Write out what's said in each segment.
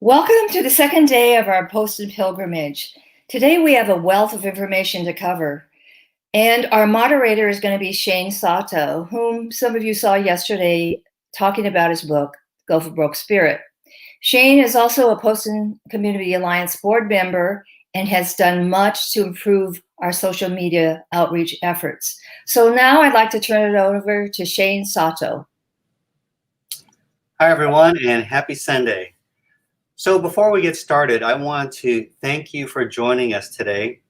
Welcome to the second day of our Poston Pilgrimage. Today we have a wealth of information to cover, and our moderator is going to be Shane Sato, whom some of you saw yesterday talking about his book, Go for Broke Spirit. Shane is also a Poston Community Alliance board member and has done much to improve our social media outreach efforts. So now I'd like to turn it over to Shane Sato. Hi, everyone, and happy Sunday. So before we get started, I want to thank you for joining us today.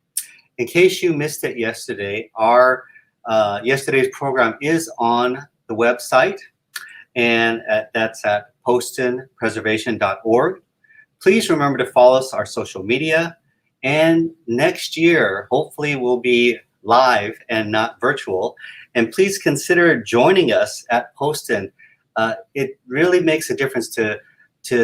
In case you missed it yesterday, our yesterday's program is on the website, and that's at postonpreservation.org. Please remember to follow us on our social media, and next year, hopefully we'll be live and not virtual, and please consider joining us at Poston. It really makes a difference to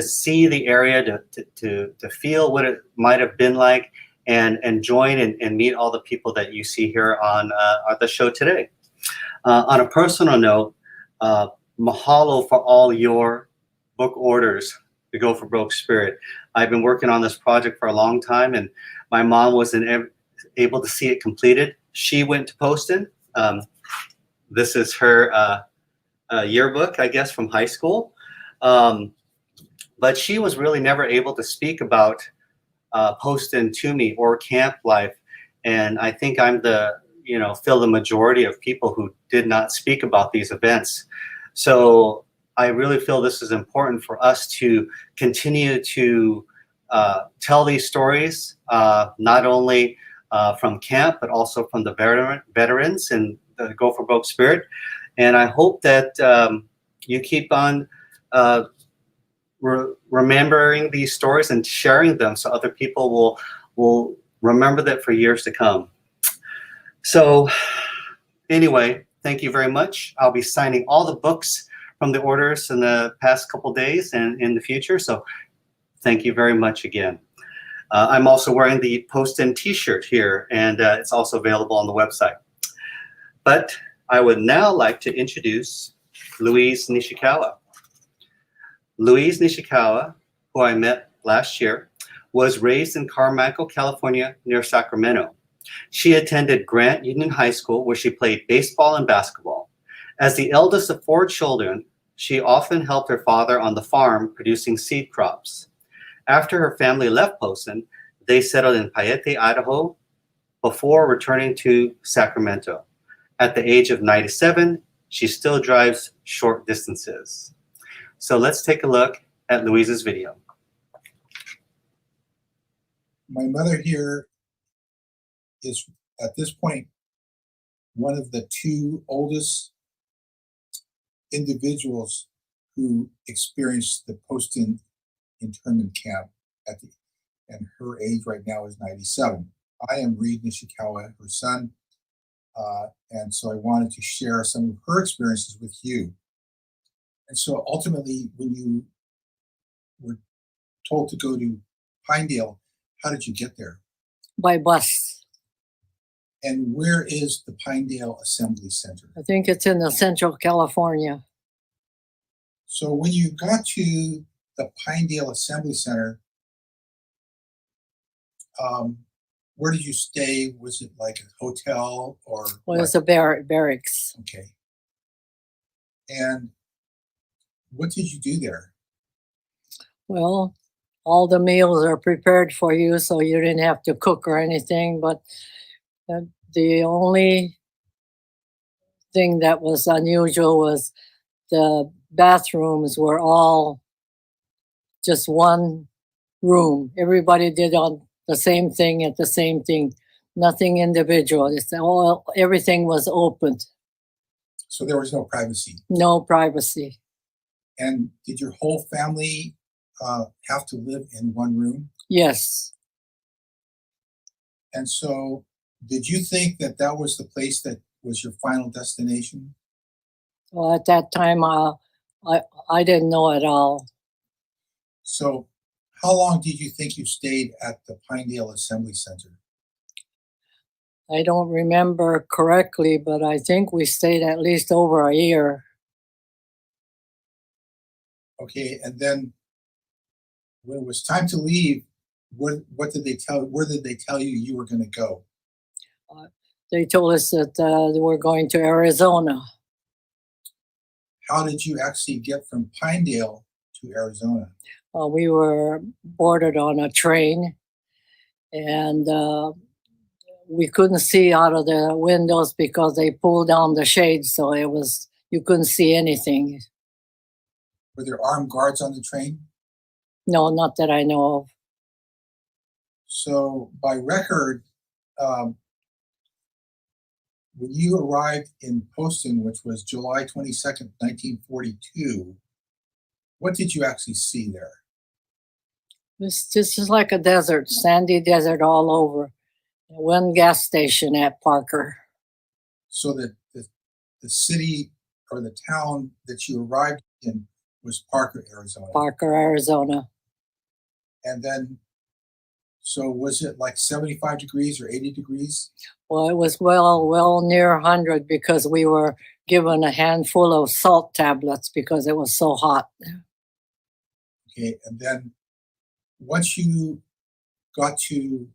see the area, to feel what it might have been like, and join and meet all the people that you see here on the show today. On a personal note, mahalo for all your book orders to Go for Broke Spirit. I've been working on this project for a long time, and my mom wasn't able to see it completed. She went to Poston. This is her yearbook, I guess, from high school. But she was really never able to speak about Poston to me or camp life. And I think I'm fill the majority of people who did not speak about these events. So I really feel this is important for us to continue to tell these stories, not only from camp, but also from the veterans and the Go for Broke Spirit. And I hope that you keep on remembering these stories and sharing them so other people will remember that for years to come. So anyway, thank you very much. I'll be signing all the books from the orders in the past couple days and in the future. So thank you very much again. I'm also wearing the Poston t-shirt here, and it's also available on the website. But I would now like to introduce Louise Nishikawa. Louise Nishikawa, who I met last year, was raised in Carmichael, California, near Sacramento. She attended Grant Union High School, where she played baseball and basketball. As the eldest of 4 children, she often helped her father on the farm producing seed crops. After her family left Poston, they settled in Payette, Idaho, before returning to Sacramento. At the age of 97, she still drives short distances. So let's take a look at Louise's video. My mother here is, at this point, one of the 2 oldest individuals who experienced the Poston internment camp and her age right now is 97. I am Reed Nishikawa, her son, and so I wanted to share some of her experiences with you. And so ultimately, when you were told to go to Pinedale, how did you get there? By bus. And where is the Pinedale Assembly Center? I think it's in the Central California. So when you got to the Pinedale Assembly Center, where did you stay? Was it like a hotel or? Well, it was a barracks. Okay. And what did you do there? Well, all the meals are prepared for you, so you didn't have to cook or anything. But the only thing that was unusual was the bathrooms were all just one room. Everybody did on the same thing at the same thing. Nothing individual. Everything was opened. So there was no privacy? No privacy. And did your whole family have to live in one room? Yes. And so did you think that that was the place that was your final destination? Well, at that time, I didn't know at all. So how long did you think you stayed at the Pinedale Assembly Center? I don't remember correctly, but I think we stayed at least over a year. Okay, and then When it was time to leave, what did they tell? Where did they tell you you were going to go? They told us that they were going to Arizona. How did you actually get from Pinedale to Arizona? We were boarded on a train, and we couldn't see out of the windows because they pulled down the shades, so you couldn't see anything. Were there armed guards on the train? No, not that I know of. So by record, when you arrived in Poston, which was July 22nd, 1942, what did you actually see there? This is like a desert, sandy desert all over. One gas station at Parker. So that the city or the town that you arrived in was Parker, Arizona. Parker, Arizona. And then, so was it like 75 degrees or 80 degrees? Well, it was well near 100 because we were given a handful of salt tablets because it was so hot. Okay, and then once you got to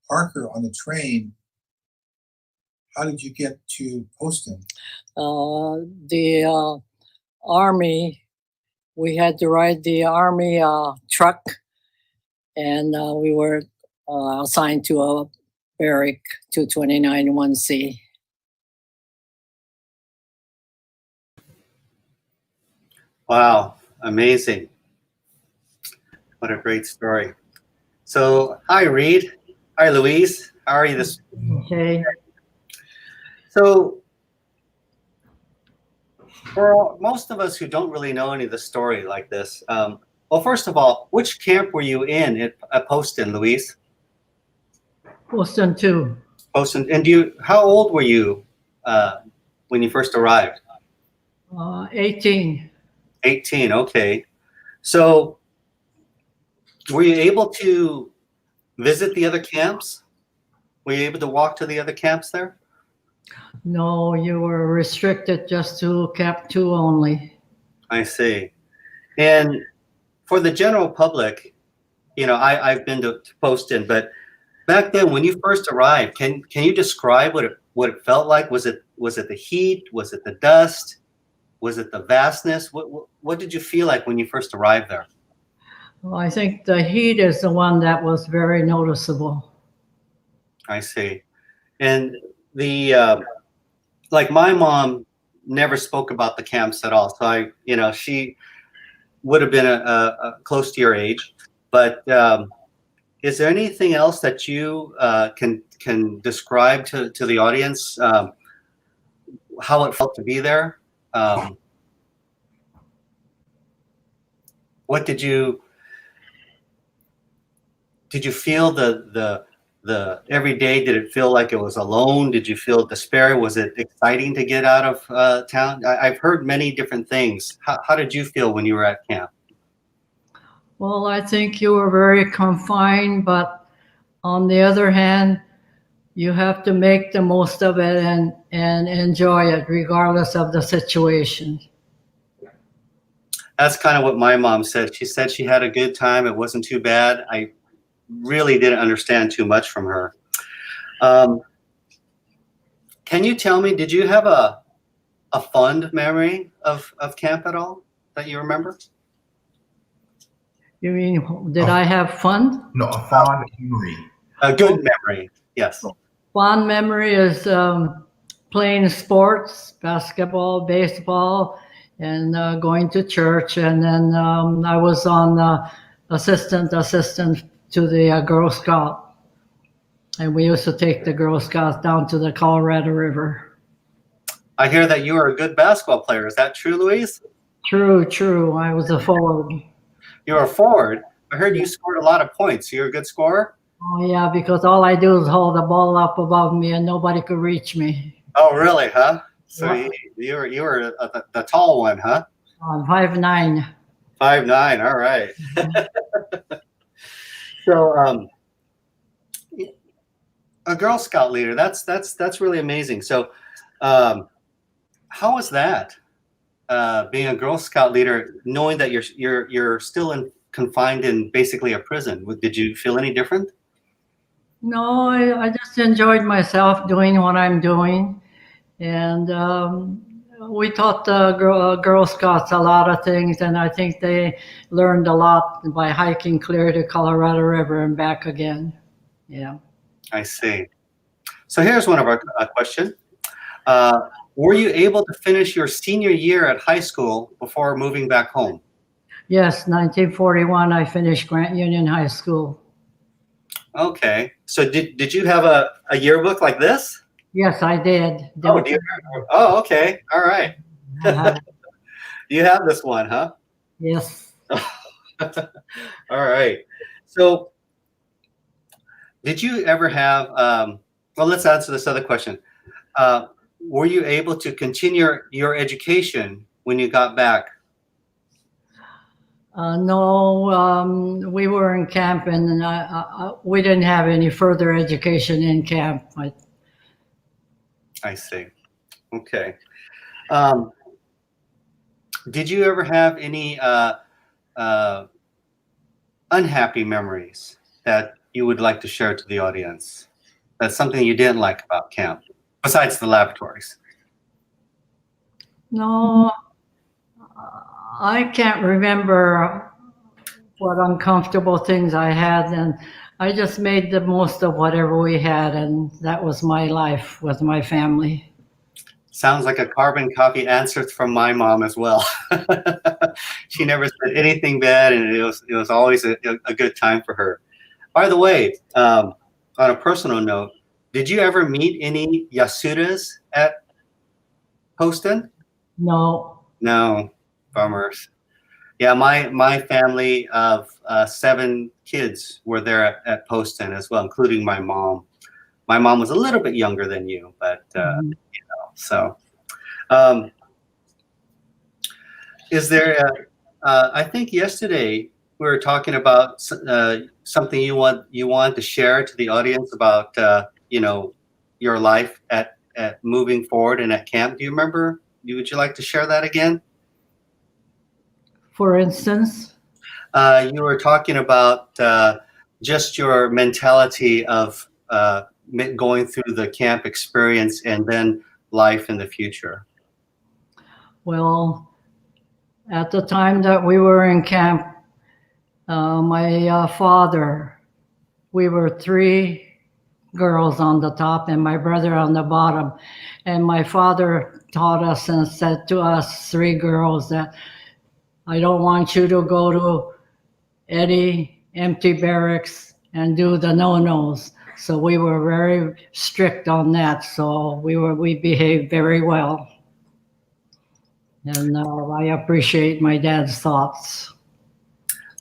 Parker on the train, how did you get to Poston? The Army, we had to ride the Army truck, and we were assigned to a barrack, 229 1C. Wow, amazing. What a great story. So, hi, Reed. Hi, Louise. How are you this morning? Okay. So, for most of us who don't really know any of the story like this, well, first of all, which camp were you in at Poston, Louise? Poston 2. Poston, and how old were you when you first arrived? 18. 18, okay. So, were you able to visit the other camps? Were you able to walk to the other camps there? No, you were restricted just to Camp 2 only. I see. And for the general public, I've been to Poston, but back then when you first arrived, can you describe what it felt like? Was it the heat? Was it the dust? Was it the vastness? What did you feel like when you first arrived there? Well, I think the heat is the one that was very noticeable. I see. And like my mom never spoke about the camps at all. So she would have been a close to your age. But is there anything else that you can describe to the audience how it felt to be there? What did you feel the every day? Did it feel like it was alone? Did you feel despair? Was it exciting to get out of town? I've heard many different things. How did you feel when you were at camp? Well, I think you were very confined, but on the other hand, you have to make the most of it and enjoy it regardless of the situation. That's kind of what my mom said. She said she had a good time. It wasn't too bad. I really didn't understand too much from her. Can you tell me, did you have a fond memory of camp at all that you remember? You mean, did I have fun? No, a fond memory. A good memory, yes. Fond memory is playing sports, basketball, baseball, and going to church. And then I was on assistant to the Girl Scout. And we used to take the Girl Scouts down to the Colorado River. I hear that you are a good basketball player. Is that true, Louise? True. I was a forward. You're a forward. I heard you scored a lot of points. You're a good scorer? Oh, yeah, because all I do is hold the ball up above me and nobody could reach me. Oh, really, huh? So Yeah. you were the tall one, huh? I'm 5'9". 5'9", all right. So a Girl Scout leader, that's really amazing. So how was that, being a Girl Scout leader, knowing that you're still confined in basically a prison. Did you feel any different? No, I just enjoyed myself doing what I'm doing. And we taught the Girl Scouts a lot of things, and I think they learned a lot by hiking clear to Colorado River and back again. Yeah. I see. So here's one of our questions. Were you able to finish your senior year at high school before moving back home? Yes, 1941, I finished Grant Union High School. Okay. So did you have a yearbook like this? Yes, I did. Oh, dear. Oh, okay. All right. You have this one, huh? Yes. All right. So did you ever have, well, let's answer this other question. Were you able to continue your education when you got back? No, we were in camp, and we didn't have any further education in camp. I see. Okay. Did you ever have any unhappy memories that you would like to share to the audience? That's something you didn't like about camp, besides the laboratories. No, I can't remember what uncomfortable things I had, and I just made the most of whatever we had, and that was my life with my family. Sounds like a carbon copy answer from my mom as well. She never said anything bad, and it was always a good time for her. By the way, on a personal note, did you ever meet any Yasudas at Poston? No. No, bummers. Yeah, my family of 7 kids were there at Poston as well, including my mom. My mom was a little bit younger than you, but you know, so. Is there? I think yesterday we were talking about something you want to share to the audience about you know, your life at moving forward and at camp. Do you remember? Would you like to share that again? For instance? You were talking about just your mentality of going through the camp experience and then life in the future. Well, at the time that we were in camp, my father, we were 3 girls on the top and my brother on the bottom. And my father taught us and said to us 3 girls that I don't want you to go to any empty barracks and do the no-nos. So we were very strict on that. So we behaved very well. And I appreciate my dad's thoughts.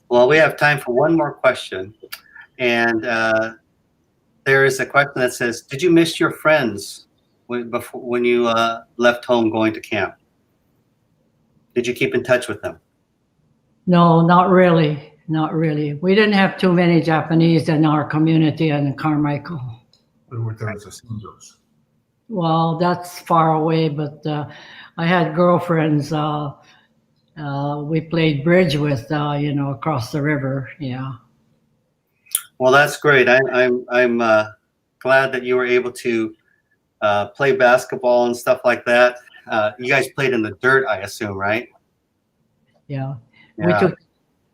Well, we have time for one more question. And there is a question that says, did you miss your friends when you left home going to camp? Did you keep in touch with them? No, not really. Not really. We didn't have too many Japanese in our community in Carmichael. Well, that's far away, but I had girlfriends we played bridge with, you know, across the river. Yeah. Well, that's great. I'm glad that you were able to play basketball and stuff like that. You guys played in the dirt, I assume, right? Yeah. Yeah.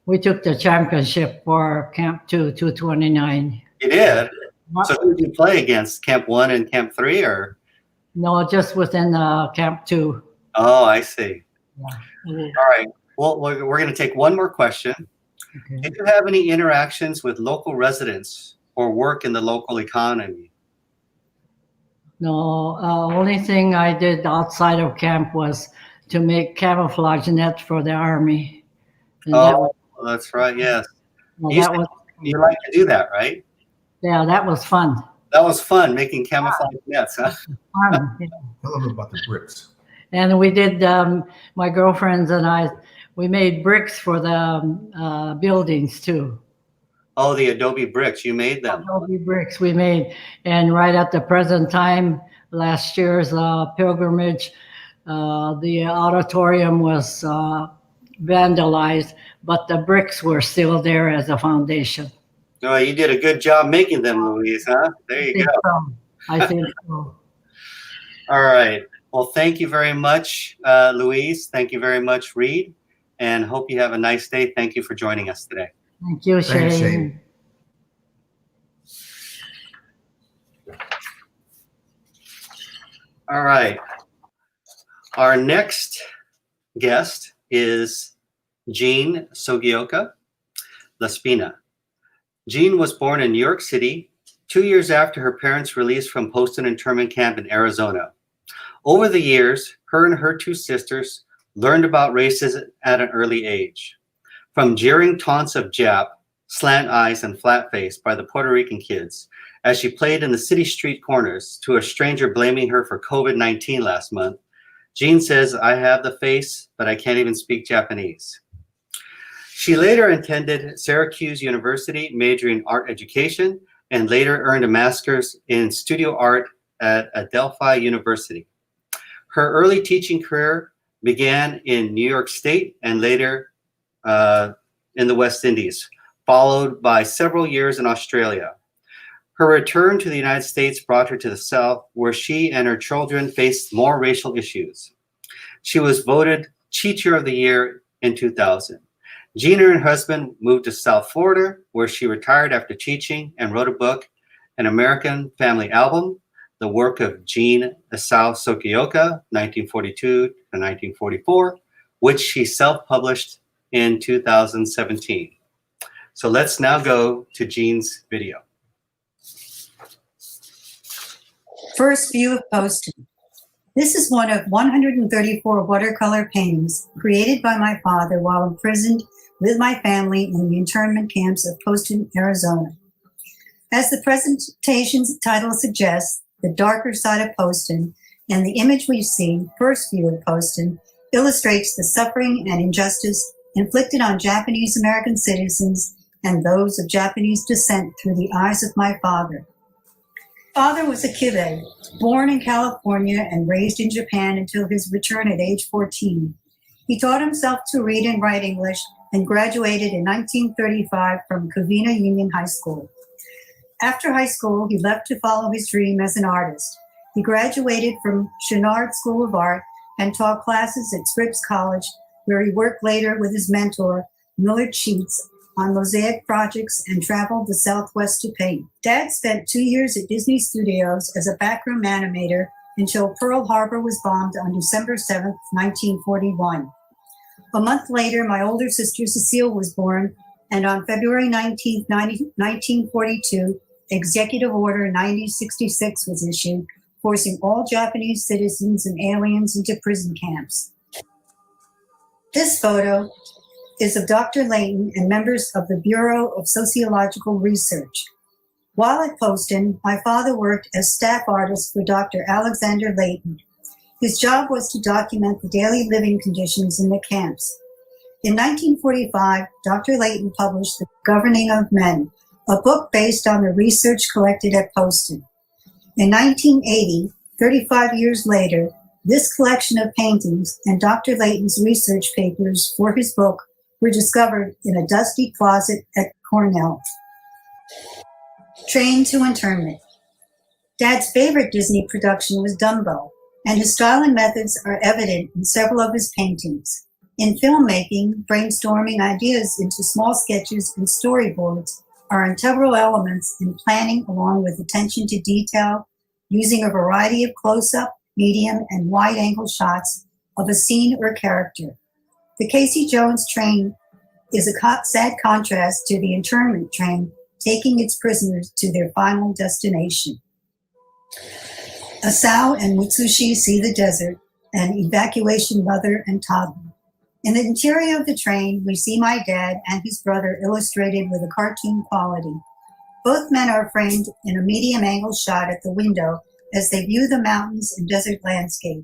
We took the championship for Camp 2, 229. You did? So who did you play against? Camp 1 and Camp 3, or? No, just within Camp 2. Oh, I see. Yeah. All right. Well, we're going to take one more question. Okay. Did you have any interactions with local residents or work in the local economy? No, only thing I did outside of camp was to make camouflage net for the Army. And That's right. Yes. well, You like to do that, right? yeah, that was fun. That was fun, making camouflage nets, huh? Fun. Yeah. Tell them about the bricks. And we did, my girlfriends and I, we made bricks for the buildings too. Oh, the Adobe bricks. You made them. Adobe bricks we made. And right at the present time, last year's pilgrimage, the auditorium was vandalized, but the bricks were still there as a foundation. Oh, you did a good job making them, Louise, huh? There you go. I think so. All right. Well, thank you very much, Louise. Thank you very much, Reed. And hope you have a nice day. Thank you for joining us today. Thank you, Shane. Thanks, Shane. All right. Our next guest is Jean Sugioka Laspina. Jean was born in New York City 2 years after her parents' release from Poston internment camp in Arizona. Over the years, her and her two sisters learned about racism at an early age. From jeering taunts of Jap, slant eyes, and flat face by the Puerto Rican kids as she played in the city street corners to a stranger blaming her for COVID-19 last month, Jean says, "I have the face, but I can't even speak Japanese." She later attended Syracuse University, majoring in art education, and later earned a master's in studio art at Adelphi University. Her early teaching career began in New York State and later in the West Indies, followed by several years in Australia. Her return to the United States brought her to the South, where she and her children faced more racial issues. She was voted Teacher of the Year in 2000. Jean and her husband moved to South Florida, where she retired after teaching and wrote a book, An American Family Album, the work of Jean Esau Sugioka, 1942 to 1944, which she self-published in 2017. So let's now go to Jean's video. First view of Poston. This is one of 134 watercolor paintings created by my father while imprisoned with my family in the internment camps of Poston, Arizona. As the presentation's title suggests, the darker side of Poston, and the image we see, first view of Poston, illustrates the suffering and injustice inflicted on Japanese American citizens and those of Japanese descent through the eyes of my father. Father was a Kibe, born in California and raised in Japan until his return at age 14. He taught himself to read and write English and graduated in 1935 from Covina Union High School. After high school, he left to follow his dream as an artist. He graduated from Chouinard School of Art and taught classes at Scripps College, where he worked later with his mentor, Millard Sheets, on mosaic projects and traveled the Southwest to paint. Dad spent 2 years at Disney Studios as a backroom animator until Pearl Harbor was bombed on December 7, 1941. A month later, my older sister Cecile was born, and on February 19, 1942, Executive Order 9066 was issued, forcing all Japanese citizens and aliens into prison camps. This photo is of Dr. Layton and members of the Bureau of Sociological Research. While at Poston, my father worked as staff artist for Dr. Alexander Layton. His job was to document the daily living conditions in the camps. In 1945, Dr. Layton published The Governing of Men, a book based on the research collected at Poston. In 1980, 35 years later, this collection of paintings and Dr. Layton's research papers for his book were discovered in a dusty closet at Cornell. Train to Internment. Dad's favorite Disney production was Dumbo, and his style and methods are evident in several of his paintings. In filmmaking, brainstorming ideas into small sketches and storyboards are integral elements in planning, along with attention to detail, using a variety of close-up, medium, and wide-angle shots of a scene or character. The Casey Jones train is a sad contrast to the internment train taking its prisoners to their final destination. Asao and Mutsushi see the desert, and evacuation mother and toddler. In the interior of the train, we see my dad and his brother illustrated with a cartoon quality. Both men are framed in a medium angle shot at the window as they view the mountains and desert landscape.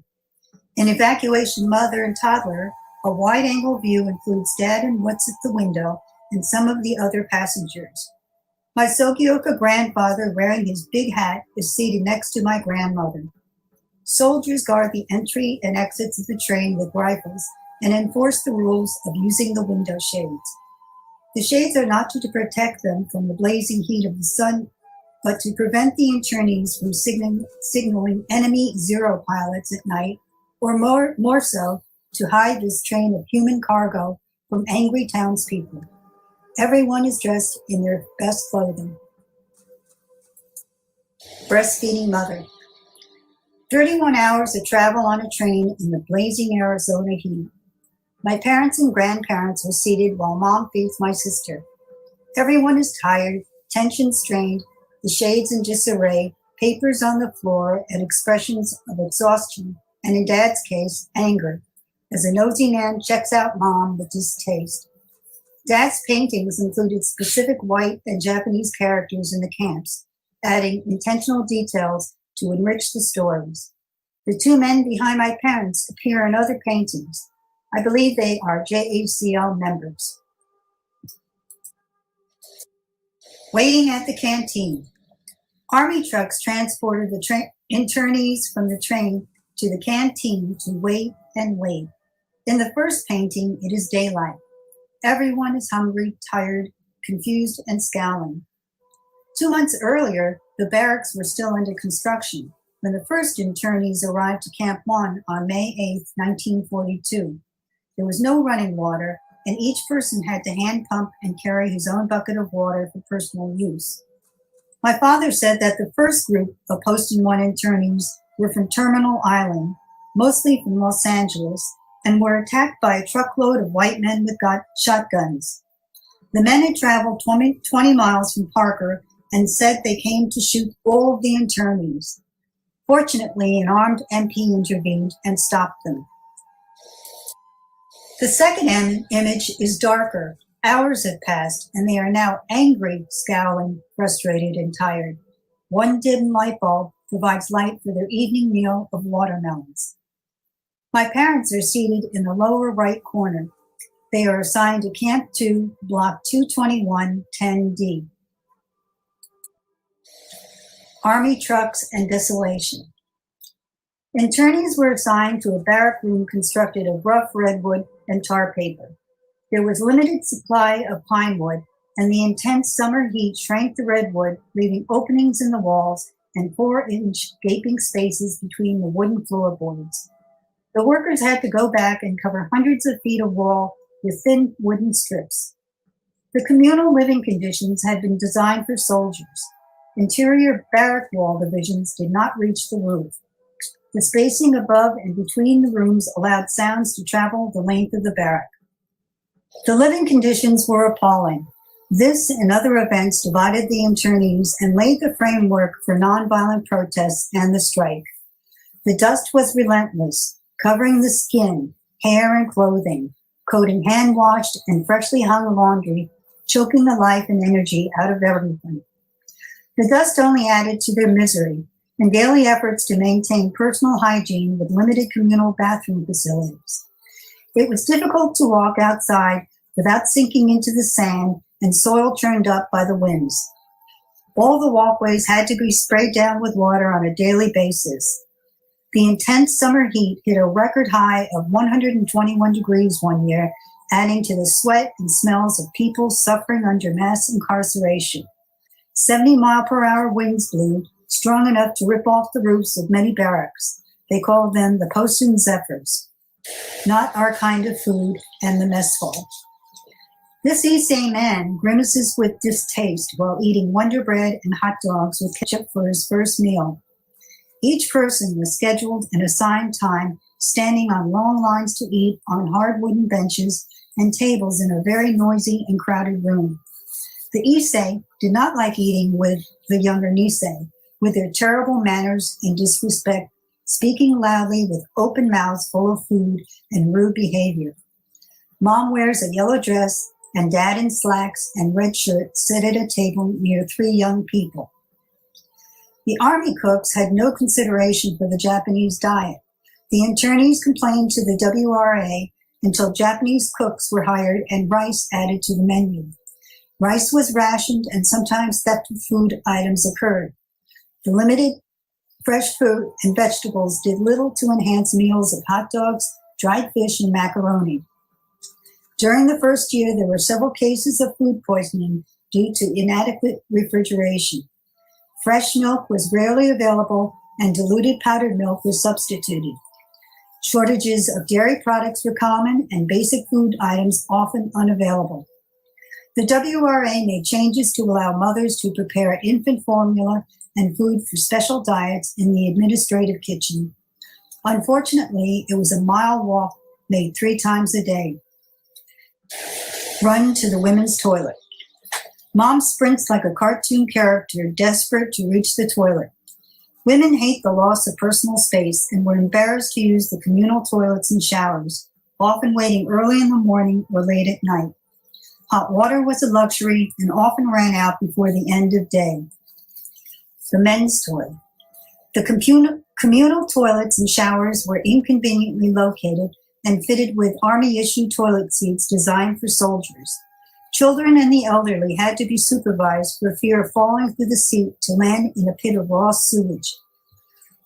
In Evacuation Mother and Toddler, a wide-angle view includes Dad and Woods at the window and some of the other passengers. My Sugioka grandfather, wearing his big hat, is seated next to my grandmother. Soldiers guard the entry and exits of the train with rifles and enforce the rules of using the window shades. The shades are not to protect them from the blazing heat of the sun, but to prevent the internees from signaling enemy Zero pilots at night, or more so, to hide this train of human cargo from angry townspeople. Everyone is dressed in their best clothing. Breastfeeding mother. 31 hours of travel on a train in the blazing Arizona heat. My parents and grandparents are seated while Mom feeds my sister. Everyone is tired, tension strained, the shades in disarray, papers on the floor, and expressions of exhaustion, and in Dad's case, anger, as a nosy man checks out Mom with distaste. Dad's paintings included specific white and Japanese characters in the camps, adding intentional details to enrich the stories. The two men behind my parents appear in other paintings. I believe they are JHCL members. Waiting at the canteen. Army trucks transported the internees from the train to the canteen to wait and wait. In the first painting, it is daylight. Everyone is hungry, tired, confused, and scowling. 2 months earlier, the barracks were still under construction when the first internees arrived to Camp 1 on May 8, 1942. There was no running water, and each person had to hand pump and carry his own bucket of water for personal use. My father said that the first group of Poston 1 internees were from Terminal Island, mostly from Los Angeles, and were attacked by a truckload of white men with shotguns. The men had traveled 20 miles from Parker and said they came to shoot all of the internees. Fortunately, an armed MP intervened and stopped them. The second image is darker. Hours have passed, and they are now angry, scowling, frustrated, and tired. One dim light bulb provides light for their evening meal of watermelons. My parents are seated in the lower right corner. They are assigned to Camp 2, Block 221, 10D. Army trucks and desolation. Internees were assigned to a barrack room constructed of rough redwood and tar paper. There was limited supply of pine wood, and the intense summer heat shrank the redwood, leaving openings in the walls and 4-inch gaping spaces between the wooden floorboards. The workers had to go back and cover hundreds of feet of wall with thin wooden strips. The communal living conditions had been designed for soldiers. Interior barrack wall divisions did not reach the roof. The spacing above and between the rooms allowed sounds to travel the length of the barrack. The living conditions were appalling. This and other events divided the internees and laid the framework for nonviolent protests and the strike. The dust was relentless, covering the skin, hair, and clothing, coating hand-washed and freshly hung laundry, choking the life and energy out of everything. The dust only added to their misery, and daily efforts to maintain personal hygiene with limited communal bathroom facilities. It was difficult to walk outside without sinking into the sand and soil churned up by the winds. All the walkways had to be sprayed down with water on a daily basis. The intense summer heat hit a record high of 121 degrees one year, adding to the sweat and smells of people suffering under mass incarceration. 70-mile-per-hour winds blew, strong enough to rip off the roofs of many barracks. They called them the Poston Zephyrs. Not our kind of food, and the mess hall. This East Bay man grimaces with distaste while eating Wonder Bread and hot dogs with ketchup for his first meal. Each person was scheduled and assigned time, standing on long lines to eat on hard wooden benches and tables in a very noisy and crowded room. The Issei did not like eating with the younger Nisei, with their terrible manners and disrespect, speaking loudly with open mouths full of food and rude behavior. Mom wears a yellow dress, and Dad in slacks and red shirt sit at a table near 3 young people. The Army cooks had no consideration for the Japanese diet. The internees complained to the WWII until Japanese cooks were hired and rice added to the menu. Rice was rationed, and sometimes theft of food items occurred. The limited fresh fruit and vegetables did little to enhance meals of hot dogs, dried fish, and macaroni. During the first year, there were several cases of food poisoning due to inadequate refrigeration. Fresh milk was rarely available, and diluted powdered milk was substituted. Shortages of dairy products were common, and basic food items often unavailable. The WRA made changes to allow mothers to prepare infant formula and food for special diets in the administrative kitchen. Unfortunately, it was a mile walk made 3 times a day. Run to the women's toilet. Mom sprints like a cartoon character, desperate to reach the toilet. Women hate the loss of personal space and were embarrassed to use the communal toilets and showers, often waiting early in the morning or late at night. Hot water was a luxury and often ran out before the end of day. The men's toilet. The communal toilets and showers were inconveniently located and fitted with Army-issued toilet seats designed for soldiers. Children and the elderly had to be supervised for fear of falling through the seat to land in a pit of raw sewage.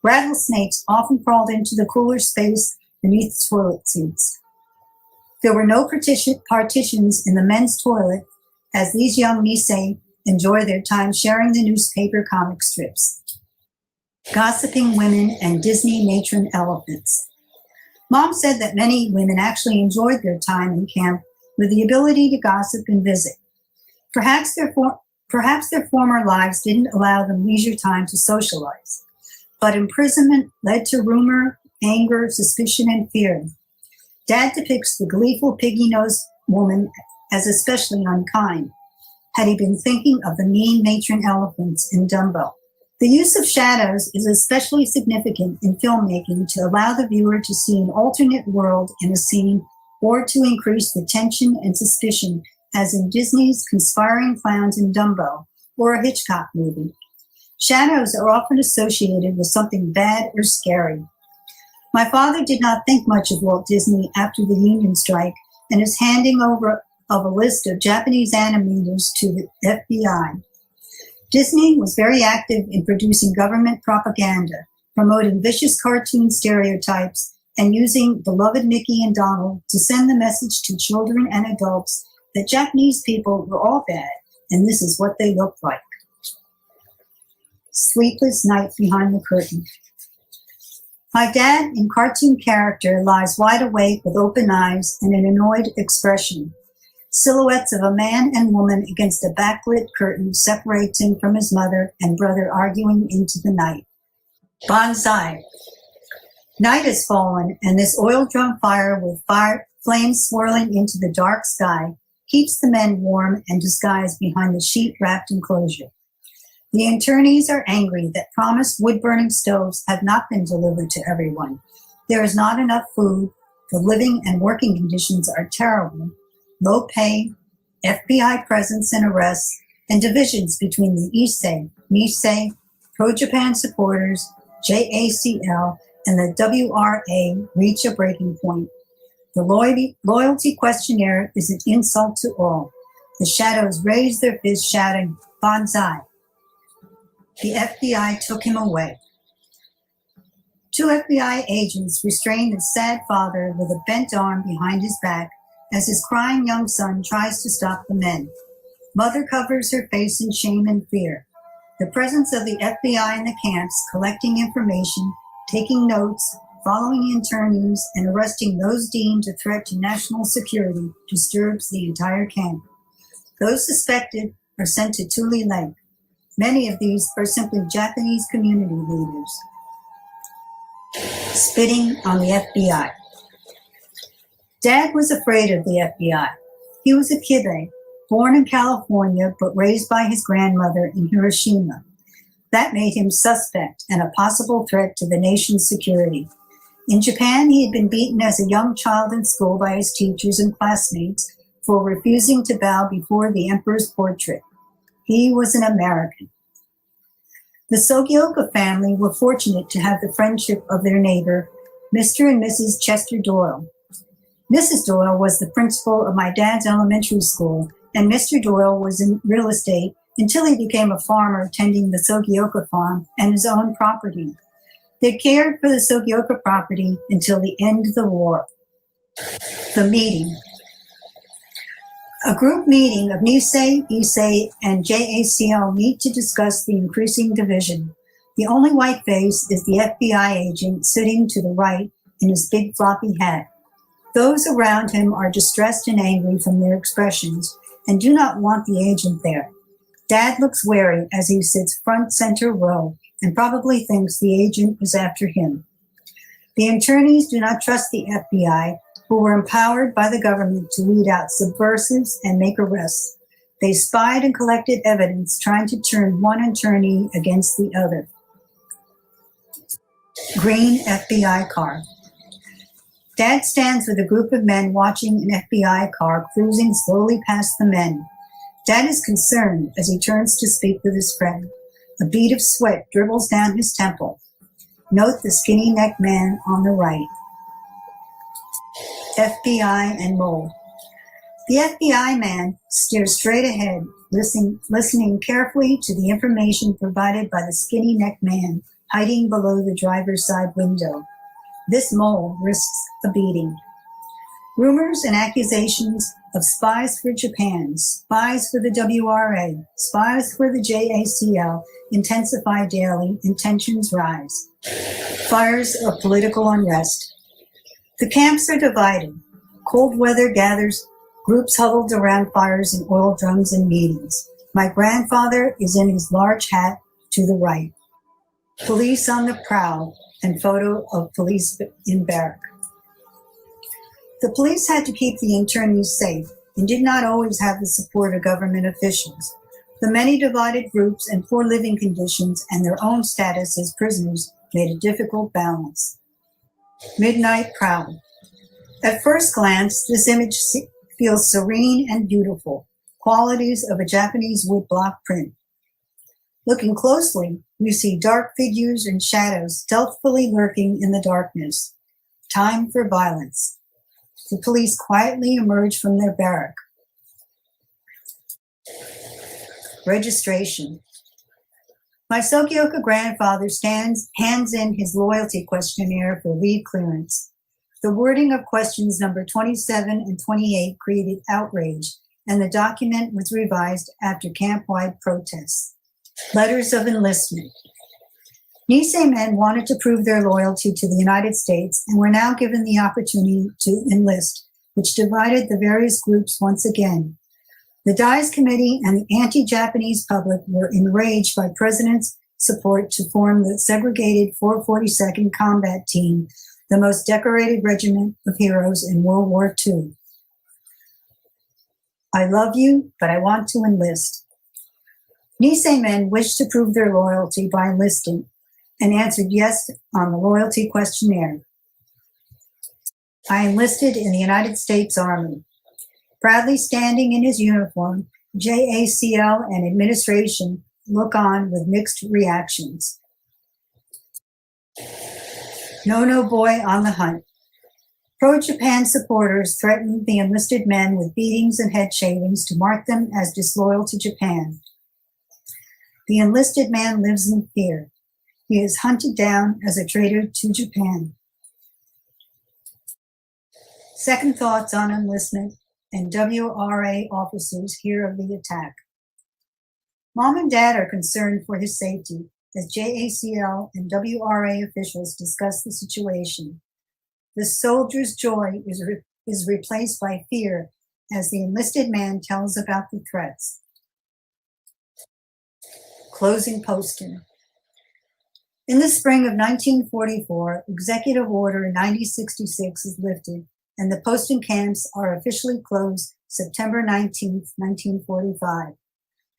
Rattlesnakes often crawled into the cooler space beneath the toilet seats. There were no partitions in the men's toilet, as these young Nisei enjoy their time sharing the newspaper comic strips. Gossiping women and Disney matron elephants. Mom said that many women actually enjoyed their time in camp with the ability to gossip and visit. Perhaps their former lives didn't allow them leisure time to socialize, but imprisonment led to rumor, anger, suspicion, and fear. Dad depicts the gleeful piggy-nosed woman as especially unkind, had he been thinking of the mean matron elephants in Dumbo. The use of shadows is especially significant in filmmaking to allow the viewer to see an alternate world in a scene or to increase the tension and suspicion, as in Disney's Conspiring Clowns in Dumbo or a Hitchcock movie. Shadows are often associated with something bad or scary. My father did not think much of Walt Disney after the union strike and his handing over of a list of Japanese animators to the FBI. Disney was very active in producing government propaganda, promoting vicious cartoon stereotypes, and using beloved Mickey and Donald to send the message to children and adults that Japanese people were all bad, and this is what they looked like. Sleepless night behind the curtain. My dad, in cartoon character, lies wide awake with open eyes and an annoyed expression. Silhouettes of a man and woman against a backlit curtain separates him from his mother and brother arguing into the night. Bonsai. Night has fallen, and this oil-drum fire with flames swirling into the dark sky keeps the men warm and disguised behind the sheet-wrapped enclosure. The internees are angry that promised wood-burning stoves have not been delivered to everyone. There is not enough food, the living and working conditions are terrible, low pay, FBI presence and arrests, and divisions between the Issei, Nisei, pro-Japan supporters, JACL, and the WRA reach a breaking point. The loyalty questionnaire is an insult to all. The shadows raise their fists, shouting, "Banzai." The FBI took him away. 2 FBI agents restrained the sad father with a bent arm behind his back as his crying young son tries to stop the men. Mother covers her face in shame and fear. The presence of the FBI in the camps, collecting information, taking notes, following internees, and arresting those deemed a threat to national security, disturbs the entire camp. Those suspected are sent to Tule Lake. Many of these are simply Japanese community leaders. Spitting on the FBI. Dad was afraid of the FBI. He was a Kibe, born in California but raised by his grandmother in Hiroshima. That made him suspect and a possible threat to the nation's security. In Japan, he had been beaten as a young child in school by his teachers and classmates for refusing to bow before the emperor's portrait. He was an American. The Sogioka family were fortunate to have the friendship of their neighbor, Mr. and Mrs. Chester Doyle. Mrs. Doyle was the principal of my dad's elementary school, and Mr. Doyle was in real estate until he became a farmer tending the Sogioka farm and his own property. They cared for the Sogioka property until the end of the war. The meeting. A group meeting of NISE, ISE, and JACL meet to discuss the increasing division. The only white face is the FBI agent sitting to the right in his big floppy hat. Those around him are distressed and angry from their expressions and do not want the agent there. Dad looks wary as he sits front center row and probably thinks the agent is after him. The attorneys do not trust the FBI, who were empowered by the government to weed out subversives and make arrests. They spied and collected evidence, trying to turn one attorney against the other. Green FBI car. Dad stands with a group of men watching an FBI car cruising slowly past the men. Dad is concerned as he turns to speak with his friend. A bead of sweat dribbles down his temple. Note the skinny necked man on the right. FBI and mole. The FBI man stares straight ahead, listening carefully to the information provided by the skinny necked man hiding below the driver's side window. This mole risks a beating. Rumors and accusations of spies for Japan, spies for the WRA, spies for the JACL intensify daily and tensions rise. Fires of political unrest. The camps are divided. Cold weather gathers, groups huddled around fires and oil drums and meetings. My grandfather is in his large hat to the right. Police on the prowl and photo of police in barrack. The police had to keep the internees safe and did not always have the support of government officials. The many divided groups and poor living conditions and their own status as prisoners made a difficult balance. Midnight prowl. At first glance, this image feels serene and beautiful, qualities of a Japanese woodblock print. Looking closely, you see dark figures and shadows stealthily lurking in the darkness. Time for violence. The police quietly emerge from their barrack. Registration. My Sokioka grandfather hands in his loyalty questionnaire for lead clearance. The wording of questions number 27 and 28 created outrage, and the document was revised after camp-wide protests. Letters of enlistment. Nisei men wanted to prove their loyalty to the United States and were now given the opportunity to enlist, which divided the various groups once again. The Dies Committee and the anti-Japanese public were enraged by President's support to form the segregated 442nd Combat Team, the most decorated regiment of heroes in World War II. I love you, but I want to enlist. Nisei men wished to prove their loyalty by enlisting and answered yes on the loyalty questionnaire. I enlisted in the United States Army. Proudly standing in his uniform, JACL and administration look on with mixed reactions. No boy on the hunt. Pro-Japan supporters threatened the enlisted men with beatings and head shavings to mark them as disloyal to Japan. The enlisted man lives in fear. He is hunted down as a traitor to Japan. Second thoughts on enlistment and WRA officers hear of the attack. Mom and Dad are concerned for his safety as JACL and WRA officials discuss the situation. The soldier's joy is replaced by fear as the enlisted man tells about the threats. Closing Poston. In the spring of 1944, Executive Order 9066 is lifted and the Poston camps are officially closed September 19, 1945.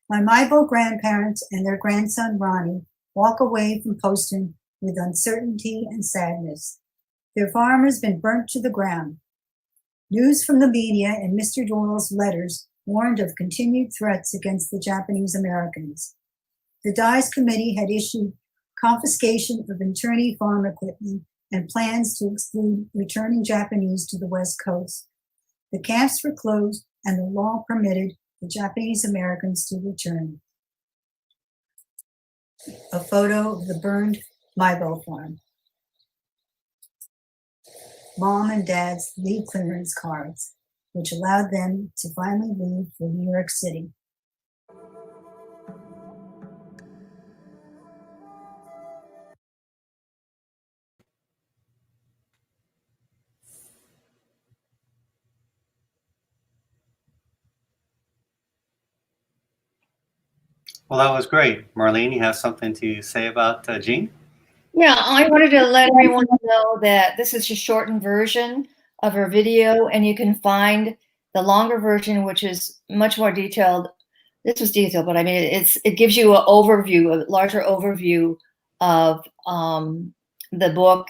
My Maibo grandparents and their grandson Ronnie walk away from Poston with uncertainty and sadness. Their farm has been burnt to the ground. News from the media and Mr. Doyle's letters warned of continued threats against the Japanese Americans. The Dies Committee had issued confiscation of internee farm equipment and plans to exclude returning Japanese to the West Coast. The camps were closed and the law permitted the Japanese Americans to return. A photo of the burned Maibo farm. mom and dad's leave clearance cards, which allowed them to finally leave for New York City. Well, that was great. Marlene, you have something to say about Jean? Yeah, I wanted to let everyone know that this is a shortened version of her video, and you can find the longer version, which is much more detailed. This was detailed, but I mean, it gives you an overview, a larger overview of the book.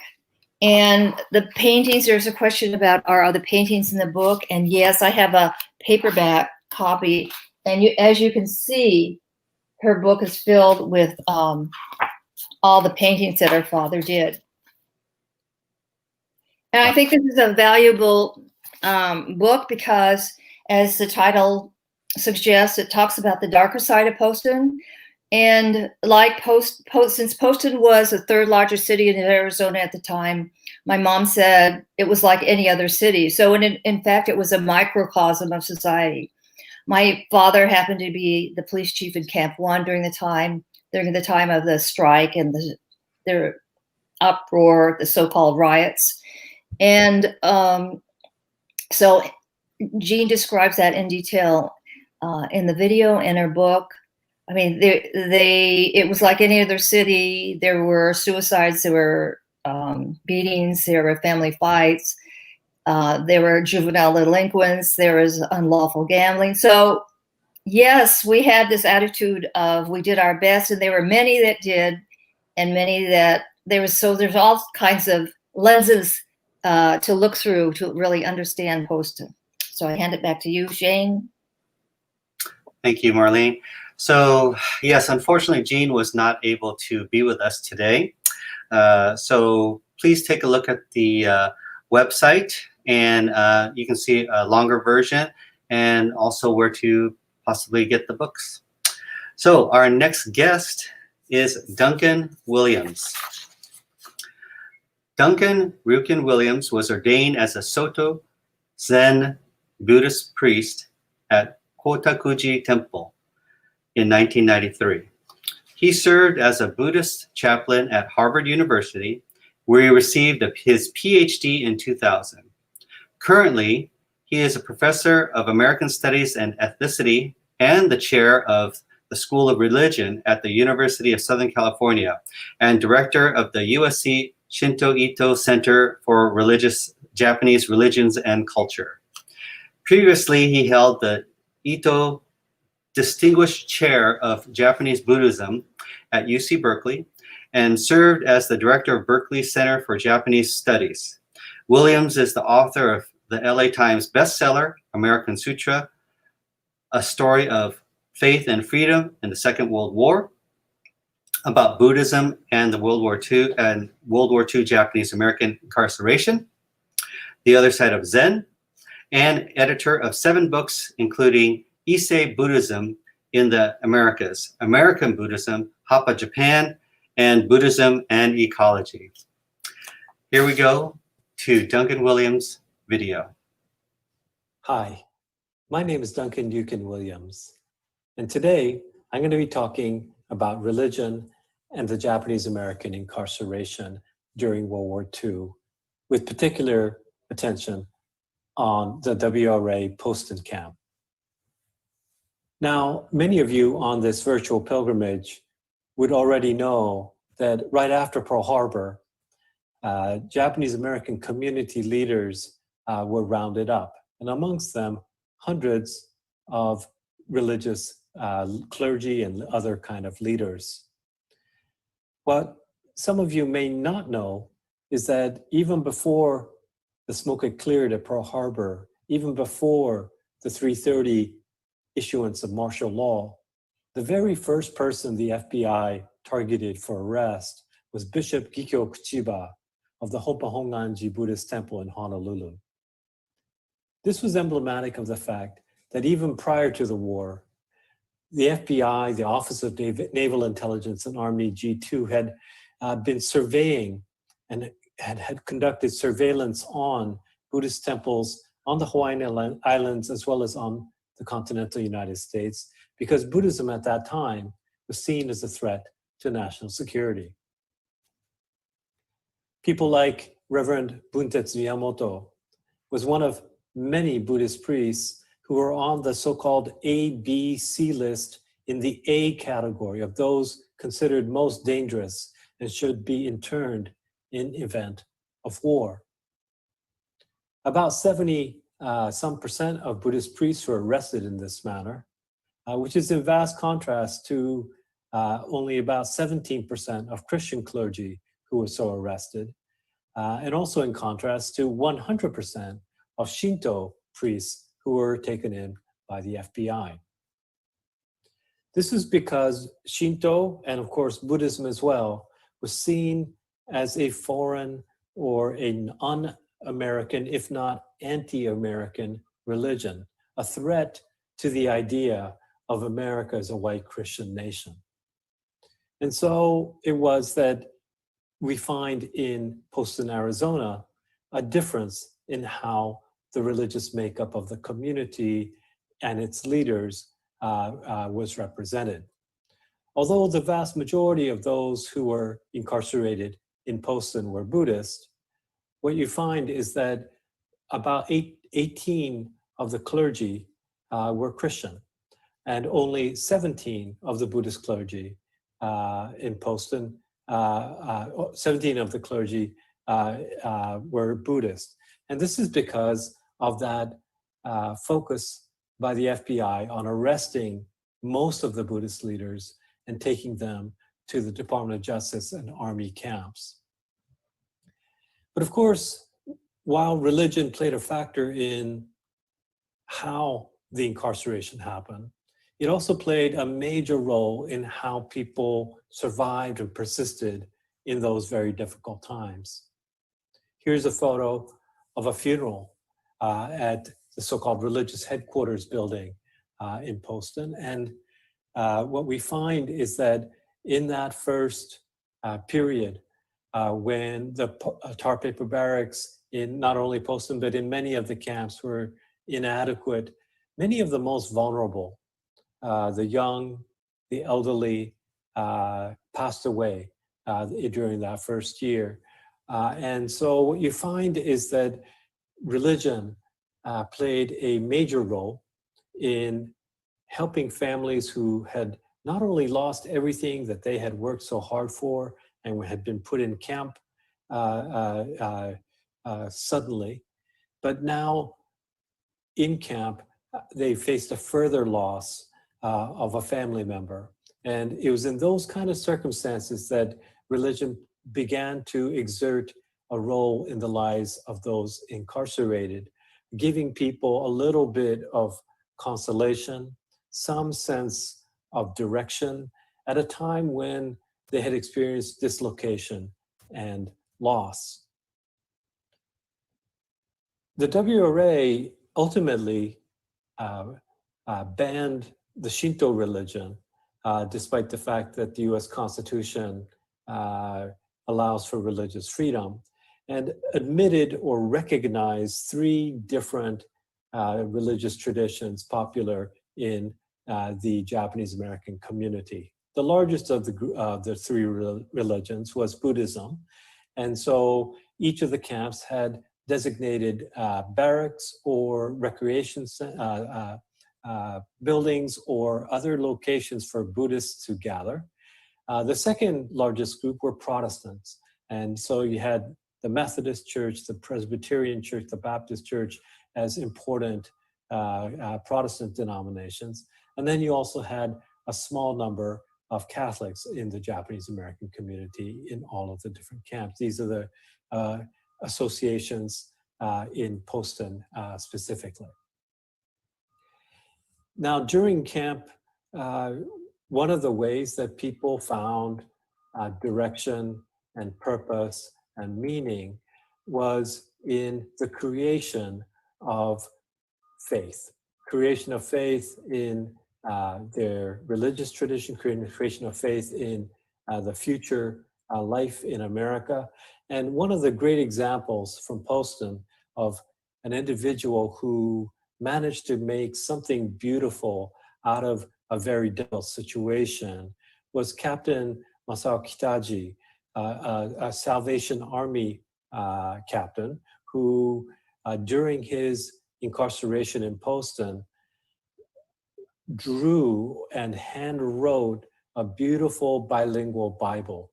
And the paintings, there's a question about, are the paintings in the book? And yes, I have a paperback copy. And as you can see, her book is filled with all the paintings that her father did. And I think this is a valuable book because, as the title suggests, it talks about the darker side of Poston. And like since Poston was the third largest city in Arizona at the time, my mom said it was like any other city. So in fact, it was a microcosm of society. My father happened to be the police chief in Camp 1 during the time of the strike and the uproar, the so-called riots. And so Jean describes that in detail in the video and her book. I mean, it was like any other city. There were suicides, there were beatings, there were family fights, there were juvenile delinquents, there was unlawful gambling. So yes, we had this attitude of we did our best, and there were many that did, and many that there's all kinds of lenses to look through to really understand Poston. So I hand it back to you, Shane. Thank you, Marlene. So yes, unfortunately, Jean was not able to be with us today. So please take a look at the website, and you can see a longer version and also where to possibly get the books. So our next guest is Duncan Williams. Duncan Ryukin Williams was ordained as a Soto Zen Buddhist priest at Kotakuji Temple in 1993. He served as a Buddhist chaplain at Harvard University, where he received his PhD in 2000. Currently, he is a professor of American Studies and Ethnicity and the chair of the School of Religion at the University of Southern California and director of the USC Shinto Ito Center for Japanese Religions and Culture. Previously, he held the Ito Distinguished Chair of Japanese Buddhism at UC Berkeley and served as the director of Berkeley Center for Japanese Studies. Williams is the author of the LA Times bestseller, American Sutra, A Story of Faith and Freedom in the Second World War, about Buddhism and the World War II Japanese American incarceration, The Other Side of Zen, and editor of 7 books, including Issei Buddhism in the Americas, American Buddhism, Hapa Japan, and Buddhism and Ecology. Here we go to Duncan Williams' video. Hi, my name is Duncan Ryukin Williams, and today I'm going to be talking about religion and the Japanese American incarceration during World War II, with particular attention on the WWII Poston camp. Now, many of you on this virtual pilgrimage would already know that right after Pearl Harbor, Japanese American community leaders were rounded up, and amongst them, hundreds of religious clergy and other kind of leaders. What some of you may not know is that even before the smoke had cleared at Pearl Harbor, even before the 330 issuance of martial law, the very first person the FBI targeted for arrest was Bishop Gikyo Kuchiba of the Hopa Honganji Buddhist Temple in Honolulu. This was emblematic of the fact that even prior to the war, the FBI, the Office of Naval Intelligence and Army G2 had been surveying and had conducted surveillance on Buddhist temples on the Hawaiian Islands as well as on the continental United States, because Buddhism at that time was seen as a threat to national security. People like Reverend Buntetsu Miyamoto was one of many Buddhist priests who were on the so-called A, B, C list in the A category of those considered most dangerous and should be interned in event of war. About 70% of Buddhist priests were arrested in this manner, which is in vast contrast to only about 17% of Christian clergy who were so arrested, and also in contrast to 100% of Shinto priests who were taken in by the FBI. This is because Shinto, and of course Buddhism as well, was seen as a foreign or an un-American, if not anti-American religion, a threat to the idea of America as a white Christian nation. And so it was that we find in Poston, Arizona, a difference in how the religious makeup of the community and its leaders was represented. Although the vast majority of those who were incarcerated in Poston were Buddhist, what you find is that about 18 of the clergy were Christian, and only 17 of the Buddhist clergy in Poston, 17 of the clergy were Buddhist. And this is because of that focus by the FBI on arresting most of the Buddhist leaders and taking them to the Department of Justice and Army camps. But of course, while religion played a factor in how the incarceration happened, it also played a major role in how people survived and persisted in those very difficult times. Here's a photo of a funeral at the so-called religious headquarters building in Poston. And what we find is that in that first period, when the tar paper barracks in not only Poston, but in many of the camps were inadequate, many of the most vulnerable, the young, the elderly, passed away during that first year. And so what you find is that religion played a major role in helping families who had not only lost everything that they had worked so hard for and had been put in camp suddenly, but now in camp, they faced a further loss of a family member. And it was in those kind of circumstances that religion began to exert a role in the lives of those incarcerated, giving people a little bit of consolation, some sense of direction at a time when they had experienced dislocation and loss. The WRA ultimately banned the Shinto religion, despite the fact that the US Constitution allows for religious freedom, and admitted or recognized 3 different religious traditions popular in the Japanese American community. The largest of the 3 religions was Buddhism. And so each of the camps had designated barracks or recreation buildings or other locations for Buddhists to gather. The second largest group were Protestants. And so you had the Methodist Church, the Presbyterian Church, the Baptist Church as important Protestant denominations. And then you also had a small number of Catholics in the Japanese American community in all of the different camps. These are the associations in Poston specifically. Now, during camp, one of the ways that people found direction and purpose and meaning was in the creation of faith. Creation of faith in their religious tradition, creation of faith in the future life in America, And one of the great examples from Poston of an individual who managed to make something beautiful out of a very difficult situation was Captain Masao Kitaji, a Salvation Army captain who, during his incarceration in Poston, drew and hand wrote a beautiful bilingual Bible.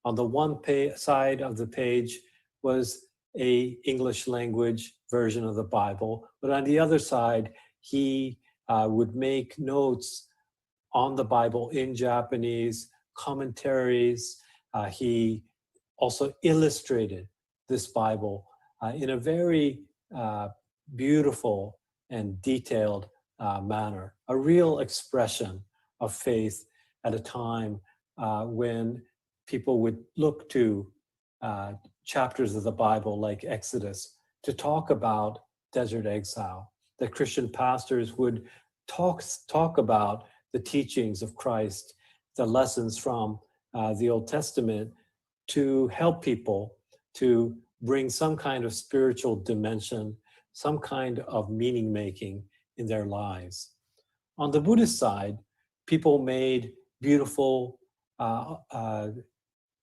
On the one side of the page was a English language version of the Bible, but on the other side, he would make notes on the Bible in Japanese, commentaries. He also illustrated this Bible in a very beautiful and detailed manner, a real expression of faith at a time when people would look to chapters of the Bible like Exodus to talk about desert exile, that Christian pastors would talk about the teachings of Christ, the lessons from the Old Testament to help people to bring some kind of spiritual dimension, some kind of meaning making in their lives. On the Buddhist side, people made beautiful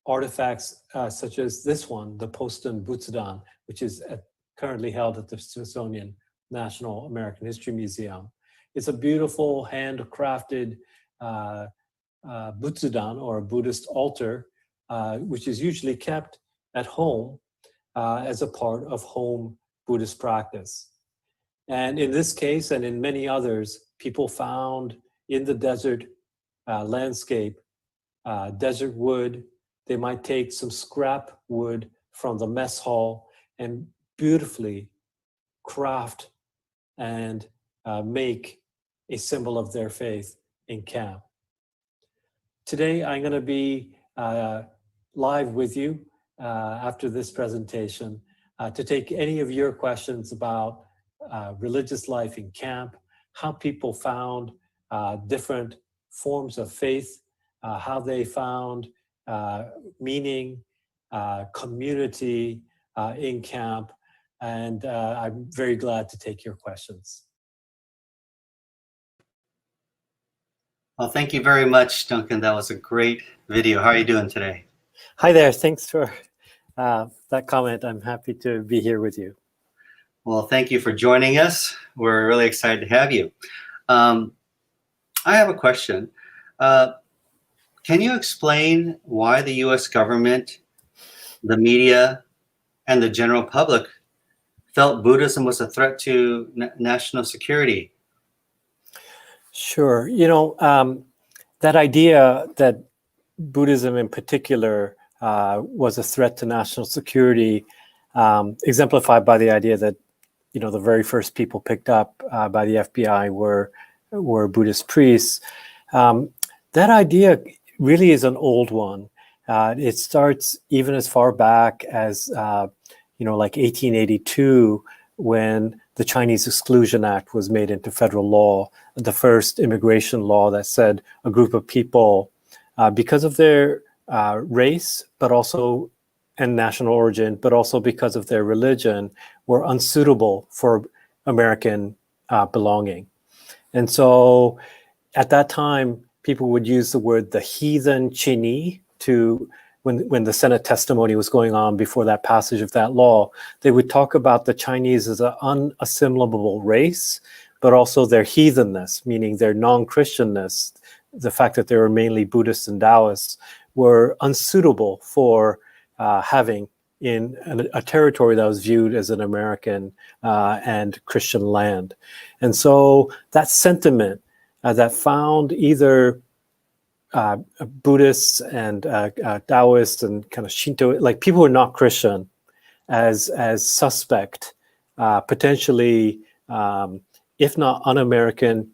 artifacts such as this one, the Poston Butsudan, which is currently held at the Smithsonian National American History Museum. It's a beautiful handcrafted Butsudan, or a Buddhist altar, which is usually kept at home as a part of home Buddhist practice. And in this case, and in many others, people found in the desert landscape desert wood. They might take some scrap wood from the mess hall and beautifully craft and make a symbol of their faith in camp. Today, I'm going to be live with you after this presentation to take any of your questions about religious life in camp, how people found different forms of faith, how they found meaning, community in camp, and I'm very glad to take your questions. Well, thank you very much, Duncan. That was a great video. How are you doing today? Hi there. Thanks for that comment. I'm happy to be here with you. Well, thank you for joining us. We're really excited to have you. I have a question. Can you explain why the U.S. government, the media, and the general public felt Buddhism was a threat to national security? Sure. You know, that idea that Buddhism in particular was a threat to national security, exemplified by the idea that, you know, the very first people picked up by the FBI were Buddhist priests. That idea really is an old one. It starts even as far back as, you know, like 1882, when the Chinese Exclusion Act was made into federal law, the first immigration law that said a group of people, because of their race, but also and national origin, but also because of their religion, were unsuitable for American belonging. And so at that time, people would use the word the heathen Chinese to, when the Senate testimony was going on before that passage of that law, they would talk about the Chinese as an unassimilable race, but also their heathenness, meaning their non-Christianness, the fact that they were mainly Buddhists and Taoists, were unsuitable for having in a territory that was viewed as an American and Christian land. And so that sentiment that found either Buddhists and Taoists and kind of Shinto, like people who are not Christian, as suspect, potentially, if not un-American,